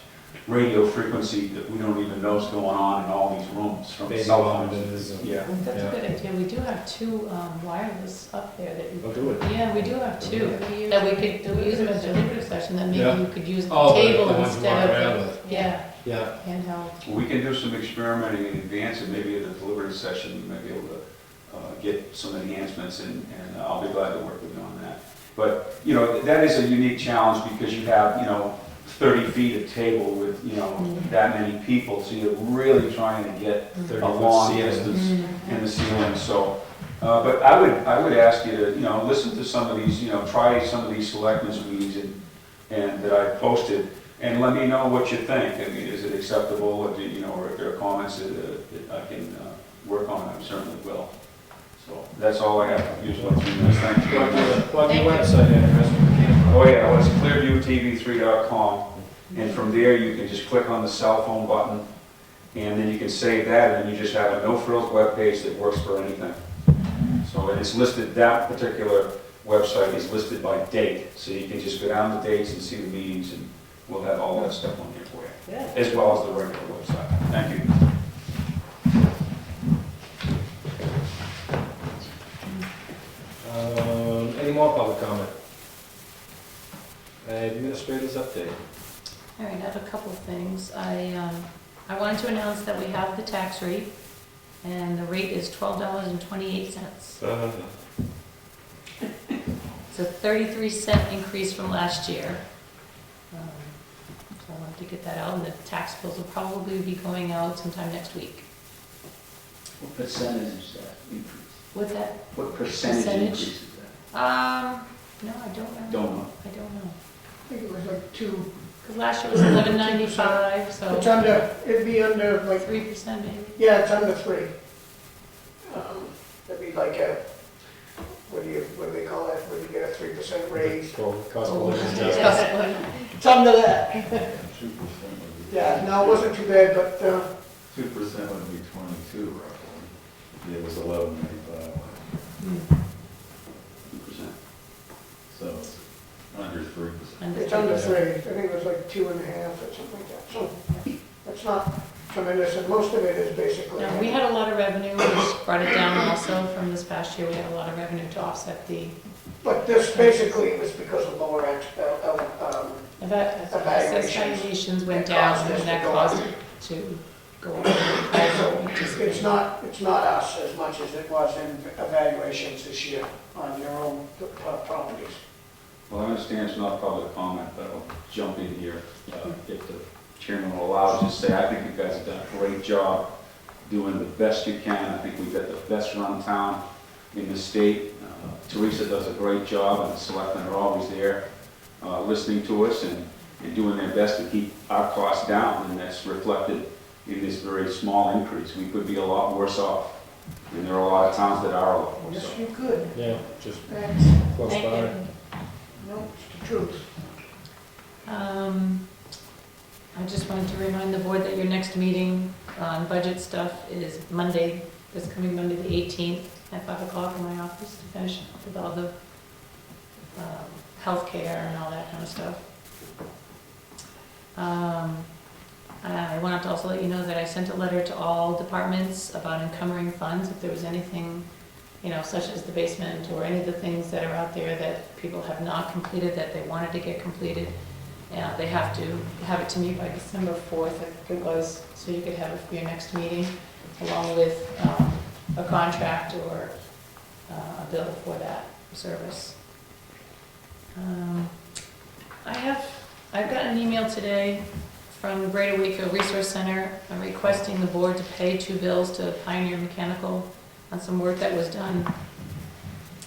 radio frequency that we don't even know is going on in all these rooms from cell phones. That's a good idea. We do have 2 wireless up there that you. Oh, do it. Yeah, we do have 2 that we could use them as a deliberative session. That maybe you could use the the table ones you walk instead around of with. handheld. We can do some experimenting in advance, and maybe at the deliberative session, we might be able to get some enhancements, and I'll be glad to work with you on that. But, that is a unique challenge, because you have, 30 feet of table with, that many people, so you're really trying to get a long distance in the ceiling. So, but I would ask you to, listen to some of these, try some of these selectmen's meetings and that I posted, and let me know what you think. Is it acceptable, or or if there are comments that I can work on, I certainly will. So that's all I have. Use 1 3 minutes. Thank you. Plug your website address. Oh yeah, well, it's clearviewtv3.com, and from there you can just click on the cell phone button, and then you can save that, and you just have a no-frills webpage that works for anything. So it's listed, that particular website is listed by date, so you can just go down the dates and see the meetings, and we'll have all that stuff on here for you, as well as the regular website. Thank you. Any more public comment? Administrator's update. All right, I have a couple of things. I wanted to announce that we have the tax rate, and the rate is $12.28. It's a 33-cent increase from last year. So I wanted to get that out, and the tax bills will probably be going out sometime next week. What percentage is that increase? What's that? What percentage increase is that? No, I don't know. Don't know. I don't know. I think it was like 2. Because last year was $11.95, so It's under, it'd be under like, 3% maybe. yeah, it's under 3. It'd be like what do they call it, when you get a 3% raise? Cost of living It's adjustment. cost of living. It's under that. 2% would be. Yeah, no, it wasn't too bad, but, 2% would be 22 roughly. It was 11.95. 2%. So it's under 3%. it's under 3. I think it was like 2.5 or something like that. So that's not tremendous, and most of it is basically. No, we had a lot of revenue, which brought it down also from this past year. We had a lot of revenue to offset the But this basically was because of lower excess valuations went down, and that caused it to go up. it's not us as much as it was in evaluations this year on your own properties. Well, I understand it's not public comment, but I'll jump in here. If the chairman will allow, just say, I think you guys have done a great job doing the best you can. I think we've got the best run town in the state. Teresa does a great job, and the selectmen are always there listening to us and doing their best to keep our costs down, and that's reflected in this very small increase. We could be a lot worse off, and there are a lot of towns that are a lot worse Yes, off. you could. Yeah, just Thanks. close Thank by. you. No, it's the truth. I just wanted to remind the board that your next meeting on budget stuff is Monday, this coming Monday, the 18th, at 5 o'clock in my office to finish with all the healthcare and all that kind of stuff. I wanted to also let you know that I sent a letter to all departments about encumbering funds, if there was anything, such as the basement or any of the things that are out there that people have not completed that they wanted to get completed. They have to have it to me by December 4th, I think it was, so you could have it for your next meeting, along with a contract or a bill for that service. I've got an email today from the Greater Wakefield Resource Center requesting the board to pay 2 bills to Pioneer Mechanical on some work that was done.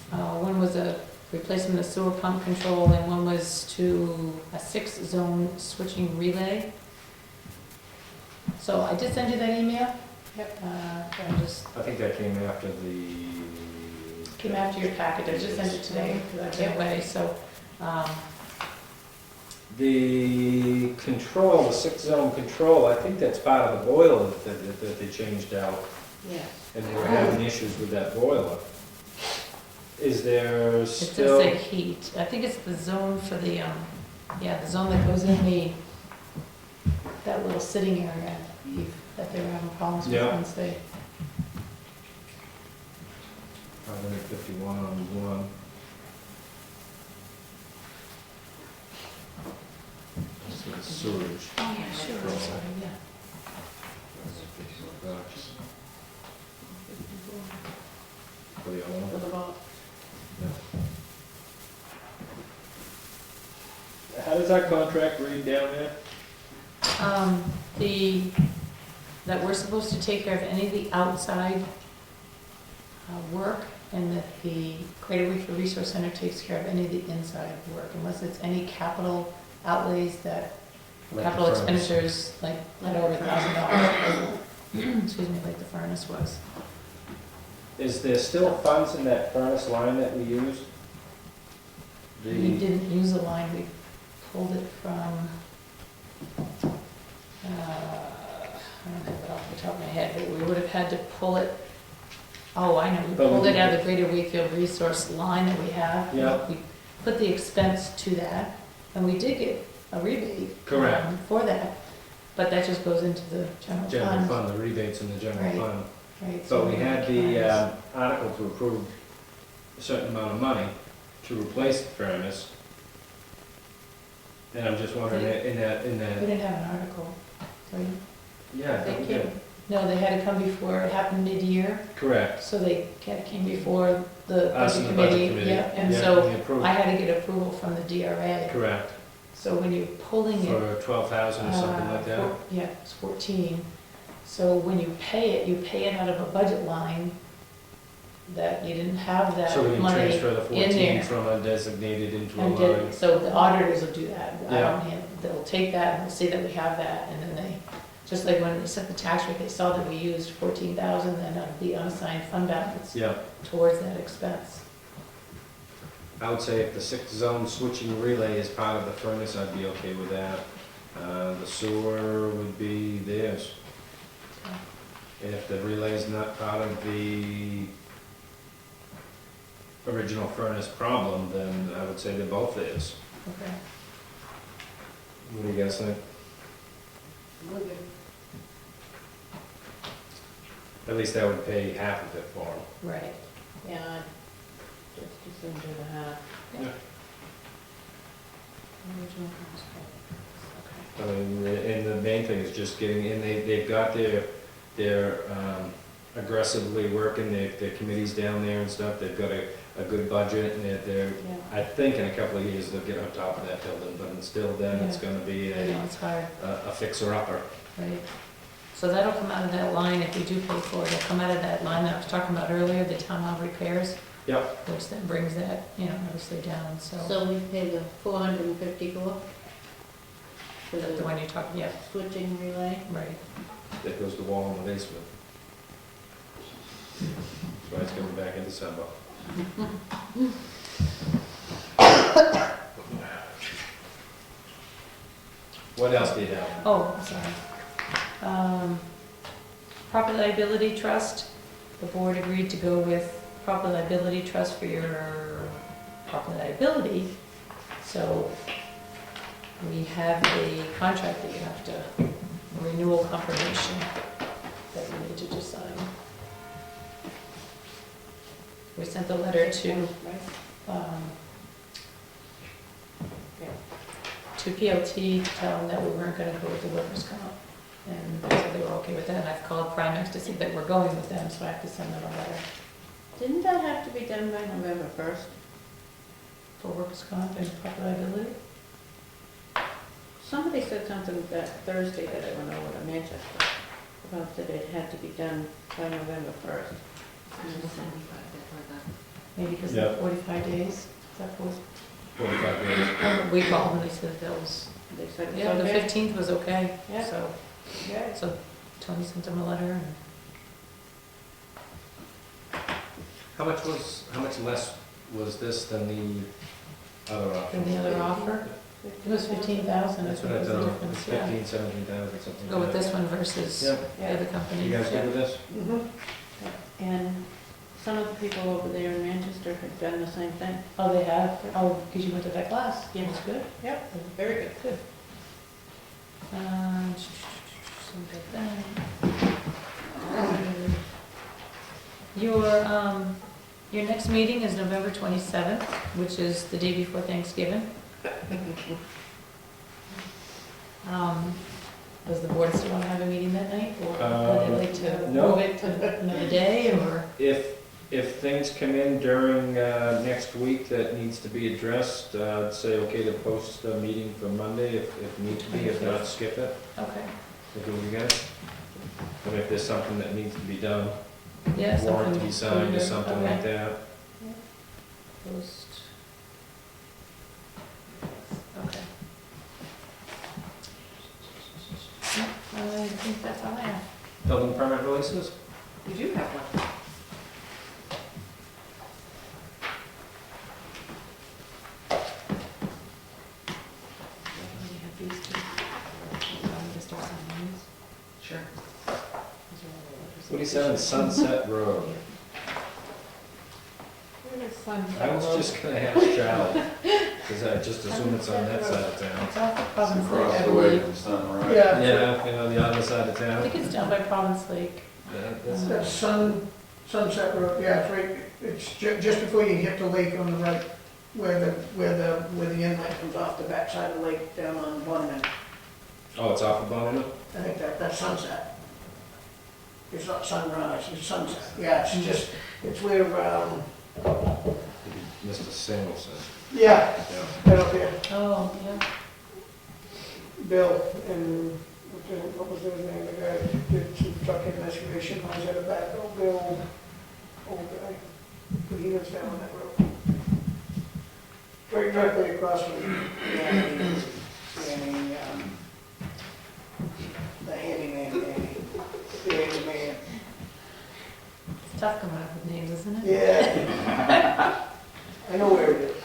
One was a replacement of sewer pump control, and one was to a 6-zone switching relay. So I did send you that email. Yep. I think that came after Came after your packet. I just sent it today because I've been away. So the control, the 6-zone control, I think that's part of the boiler that they changed out. Yes. And they were having issues with that boiler. Is there it still? does say heat. I think it's the zone for the the zone that goes in that little sitting area that they were having problems with Yeah. once they. 551 on one. This is sewage. Oh yeah, sure. Control. Sorry, yeah. For the other one? For the vault. How does that contract read down there? That we're supposed to take care of any of the outside work, and that the Greater Wakefield Resource Center takes care of any of the inside work, unless it's any capital outlays that, capital expenditures, like over $1,000. Excuse me, like the furnace was. Is there still funds in that furnace line that we used? We didn't use a line, we pulled it from, I don't have it off the top of my head, but we would have had to pull it, oh, I know, we But we pulled it did- out of the Greater Wakefield Resource line that we have. Yeah. We put the expense to that, and we did get a rebate. Correct. For that, but that just goes into the general General fund. fund, the rebates in the general Right. fund. Right, So we we had can- the article to approve a certain amount of money to replace the furnace. And I'm just wondering, in We that, didn't have an article, right? yeah, I think we did. No, they had to come before, it happened mid-year, Correct. so they came before the Us budget and the budget committee. committee. Yeah, and Yeah, so we approved. I had to get approval from the DRA. Correct, So when you're pulling it. for 12,000 or something like that. Yeah, it's 14. So when you pay it out of a budget line that you didn't have that So we can money transfer the in 14 there. from undesignated into a And line. so the auditors will do that. Yeah. They'll take that and they'll see that we have that, and then they, just like when they set the tax rate, they saw that we used 14,000, then out of the unassigned fund balance Yeah, towards that expense. I would say if the 6-zone switching relay is part of the furnace, I'd be okay with that. The sewer would be theirs. If the relay is not part of the original furnace problem, then I would say they're both theirs. Okay. What do you guys think? At least I would pay half of it for them. Right. Yeah, just assume do the half. Original house price. I mean, and the main thing is just getting in, they've got their aggressively working, their committees down there and stuff, they've got a good budget, and they're, Yeah. I think in a couple of years they'll get on top of that building, but until then, it's Yeah. gonna be I know, it's hard, a fixer-upper. right? So that'll come out of that line if we do pay for it, it'll come out of that line that I was talking about earlier, the town hall repairs. Yep. Which then brings that, obviously down, so. So we pay the 454 for The the one you're talking, yeah, switching relay? right. That goes to wall in the basement. That's why it's coming back in December. What else do you have? Oh, I'm sorry. Property liability trust, the board agreed to go with property liability trust for your property liability. So we have a contract that you have to, a renewal confirmation that we need to just sign. We sent the letter to PLT to tell them that we weren't gonna go with the workers' comp. And they said they were okay with that, and I've called Primex to see that we're going with them, so I have to send them a letter Didn't that have to be done by November 1st? for workers' comp and property liability. Somebody said something that Thursday that I went over to Manchester about that it had to be done by November 1st. Maybe because Yeah. of 45 days, is that what 45 days. we called them, they said that was, They said it's yeah, the okay. 15th was okay, Yeah. so. Yeah. So Tony sent them a letter, and How much less was this than the other option? then the other offer, it was 15,000, I That's think what I was the thought, difference, yeah. 15, 17,000, something. Go with like that. this one versus Yep. the other company. You guys good with this? Mhm. And some of the people over there in Manchester had done the same thing. Oh, they have, oh, because you went to that class? Yes. That's good. Yep, very good. Good. So we got that. Your next meeting is November 27th, which is the day before Thanksgiving. Does the board still want to have a meeting that night, or would they like to no. move it to another day, or? If things come in during next week that needs to be addressed, I'd say okay to post a meeting for Monday if need to be, if not, skip it. Okay, Okay with you guys? And if there's something that needs to be done, yeah, warrant to be signed or okay. something like that. Post. Okay. I think that's all I have. Building permit releases? You do have one. We have these two. Just start signing these. Sure. These are all the letters. 47 Sunset Road. Where is Sunset I was Road? just gonna ask Charlie, because I just assume it's on that side of town. It's off of Province Lake, Across I the way believe. from Sunrise. Yeah, Yeah, you know, the other side of I town. think it's down by Province Lake. Yeah, that's- that's Sunset Road, yeah, it's right, it's just before you hit the lake on the right, where the inlet comes off the backside of the lake down on Bonnet. Oh, it's off of Bonnet? I think that's Sunset. It's not Sunrise, it's Sunset. Yeah, it's where, Mr. Samuelson. yeah, Yeah. right up there. Oh, yeah. Bill and, what was his name, the guy who did some truck excavation, I was at a back, Bill, old guy, but he lives down on that road. Right directly across from the handyman, the handyman. It's tough coming up with names, isn't it? Yeah. I know where it is.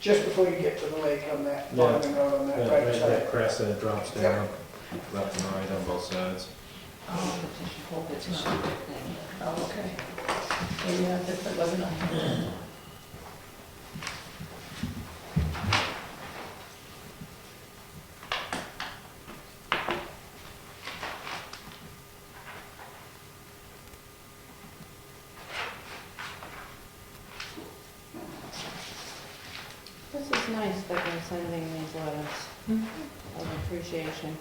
just before you get to the lake on that, Yeah. on the road on that Yeah, right right, side. that crest that drops down, left and right on both sides. Oh, okay. Maybe that wasn't on here. This is nice that they're sending these letters of appreciation.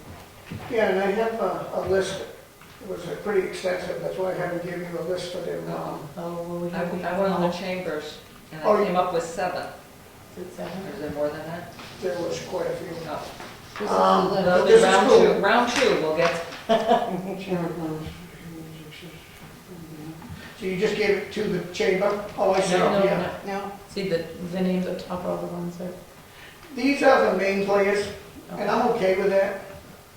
Yeah, and I have a list, it was pretty extensive, that's why I had to give you a list for them. Oh, well, we I have. went on the chambers, and Oh, I you- came up with 7. Is it 7? Is there more than that? There was quite a few. No. This is Um, the That'll this be is round cool. 2, round 2 we'll get. So you just gave it to the chamber? Oh, I see, No, yeah. No, See, the names up top are the ones that. These are the main players, and I'm okay with that.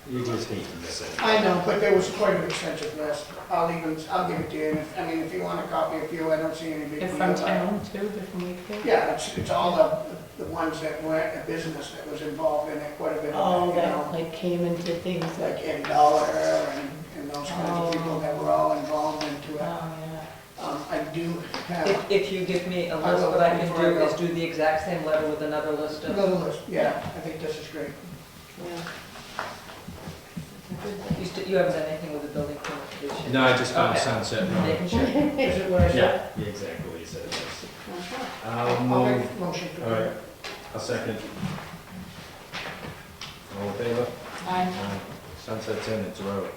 You just hate to miss it. I know, but there was quite an extensive list. I'll give it to you, and if you want to copy a few, I don't see any big They're deal. from town too, they're from Wakefield? Yeah, it's all the ones that weren't a business that was involved in it, quite a bit Oh, of it, you that know. like came into things like, Like Eddie Dollar and those kinds of people that were all involved into oh, it. yeah. I do have If you give me a I list, will, what I can before I do go. is do the exact same letter with another list of. another list, yeah, I think this is great. yeah. You haven't done anything with the building permit this year? No, I just found Okay. Sunset Road. Making sure. Is it what I said? Yeah, exactly what you said it was. Uh-huh. I'll I'll move, make a motion to. all right, I'll second. All in favor? Aye. Sunset's in, it's a road.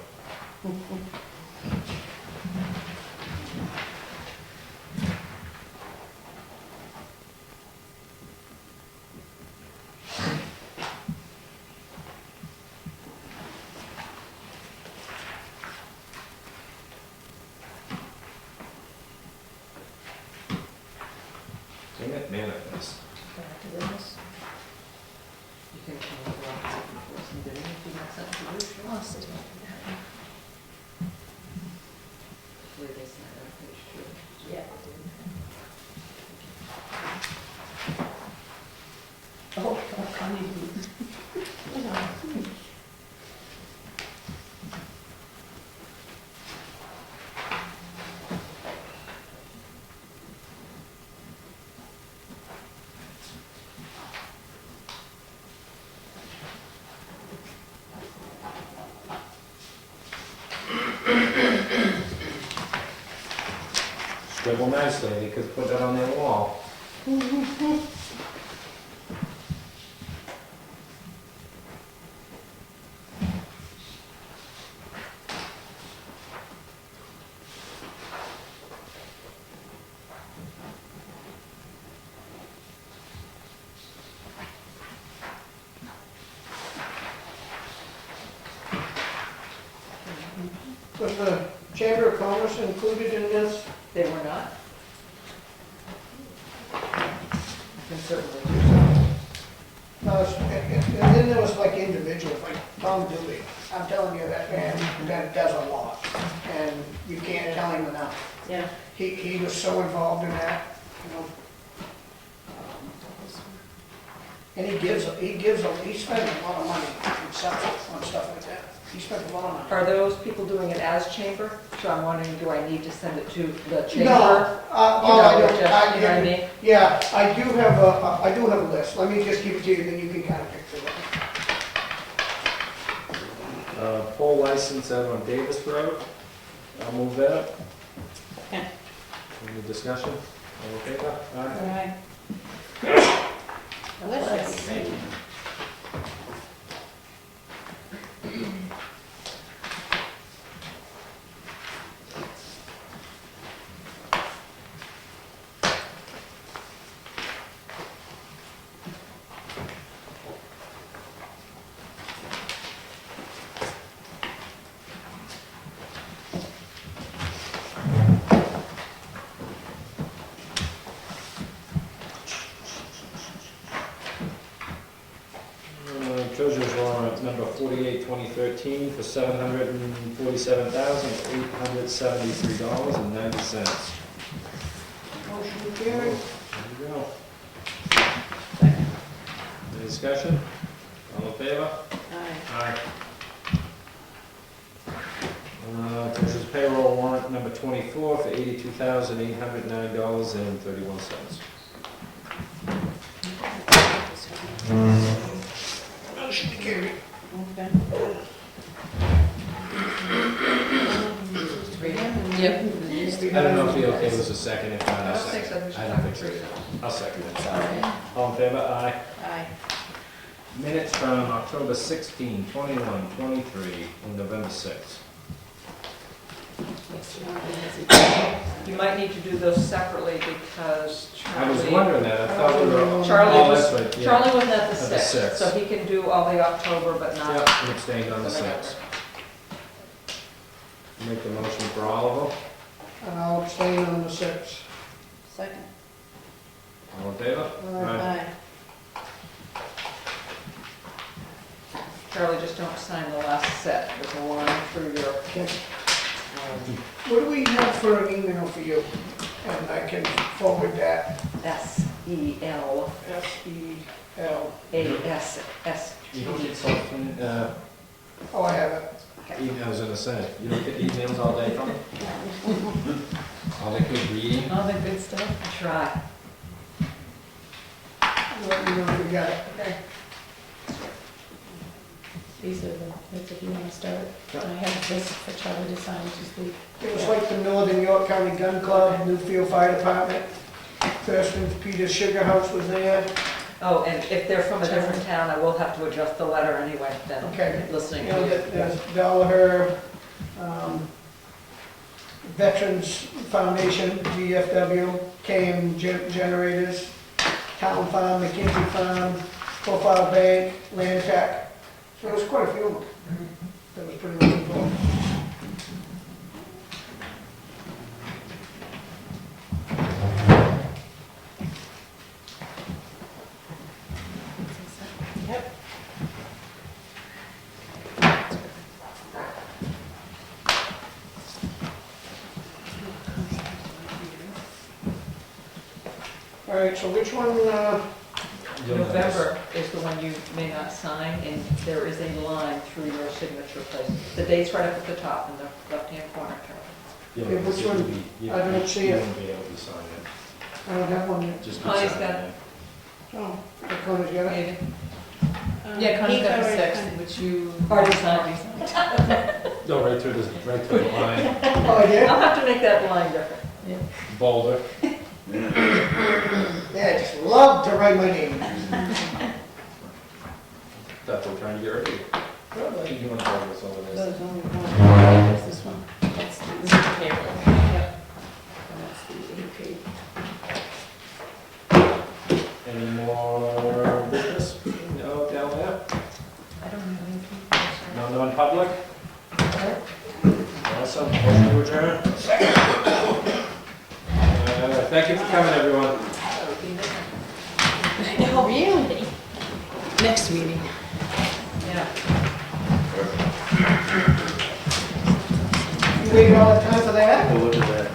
Dang it, manifest. Back to this. You can come up with lots of invoice and bidding if you want something to do. I'll sit down for that. Where they sign on page 2. Yeah. Oh, Connie. Scribble nicely, they could put that on their wall. Was the Chamber of Commerce included in this? They were not? I can certainly do so. And then there was like individuals, like Tom Dooley. I'm telling you, that man, that does a lot, and you can't tell him enough. Yeah. He was so involved in that, you know. And he spends a lot of money himself on stuff like that. He spent a lot of money. Are those people doing it as chamber? So I'm wondering, do I need to send it to the chamber? No, You know, just, you know what I I, mean? yeah, I do have a list. Let me just give it to you, then you can kind of pick through it. Pole license out on Davis Road. I'll move that. Okay. Any discussion? All in favor? All Aye. right. Delicious. Treasurer's warrant number 48, 2013 for $747,873.90. Motion carried. There you go. discussion? All in favor? Aye. Aye. Treasurer's payroll warrant number 24 for $82,809.31. Motion to carry. Okay. Yep. I don't know if the okay was a second, if not, I'll I'll take second. that. I don't think so. I'll second it, sorry. All in favor? Aye. Aye. Minutes from October 16, 21, 23, and November 6. You might need to do those separately because I was Charlie, wondering that, I thought we were. Charlie Oh, was, that's right, yeah. Charlie wasn't at the At the 6th, sixth. so he can do all the October, but not. Yep, and abstained on the 6th. Make the motion for all of them. And I'll abstain on the 6th. Second. All in favor? Aye. Charlie, just don't sign the last set. There's a line through your, What do we have for an email for you? And I can forward that, SEL, SELASST. You don't get something, Oh, I have it. emails in the Senate. You don't get emails all day from them? All the good reading? All the good stuff. try. Let me know if you got it. Okay. These are the, that's if you want to start. I have this for Charlie to sign, just the. It was like the Northern York County Gun Club, Newfield Fire Department. Thurston Peter's Sugar House was there. Oh, and if they're from a different town, I will have to adjust the letter anyway, then, Okay. listening You to know, you. there's Dollar Veterans Foundation, VFW, KM Generators, Town Farm, McKinsey Farm, Profile Bank, Land Tech. So there was quite a few of them. That was pretty much involved. Yep. All right, so which one, November is the one you may not sign, and there is a line through your signature place. The date's right up at the top in the left-hand corner, Charlie. Yeah, Yeah, which it would one? be- you- I don't see You it. wouldn't be able to sign it. I don't have one yet. Just be Connie's signing got it. Oh, the corner's got it. Maybe. Yeah, Connie's got the He's already 6th, which you. Already signed. Go right through right through the line, Oh, I did? I'll have to make that line different. bolder. Yeah, I just love to write my name. That's what we're trying to get rid of. Probably. You want to hold this over there? There's only one. There's this one. This is the payroll. Yep. And that's the AP. Any more business? No, down there? I don't have anything. No non-public? Awesome, motion to adjourn. Thank you for coming, everyone. Oh, really? Next meeting. Yeah. You waited all that time for that? We'll look at that.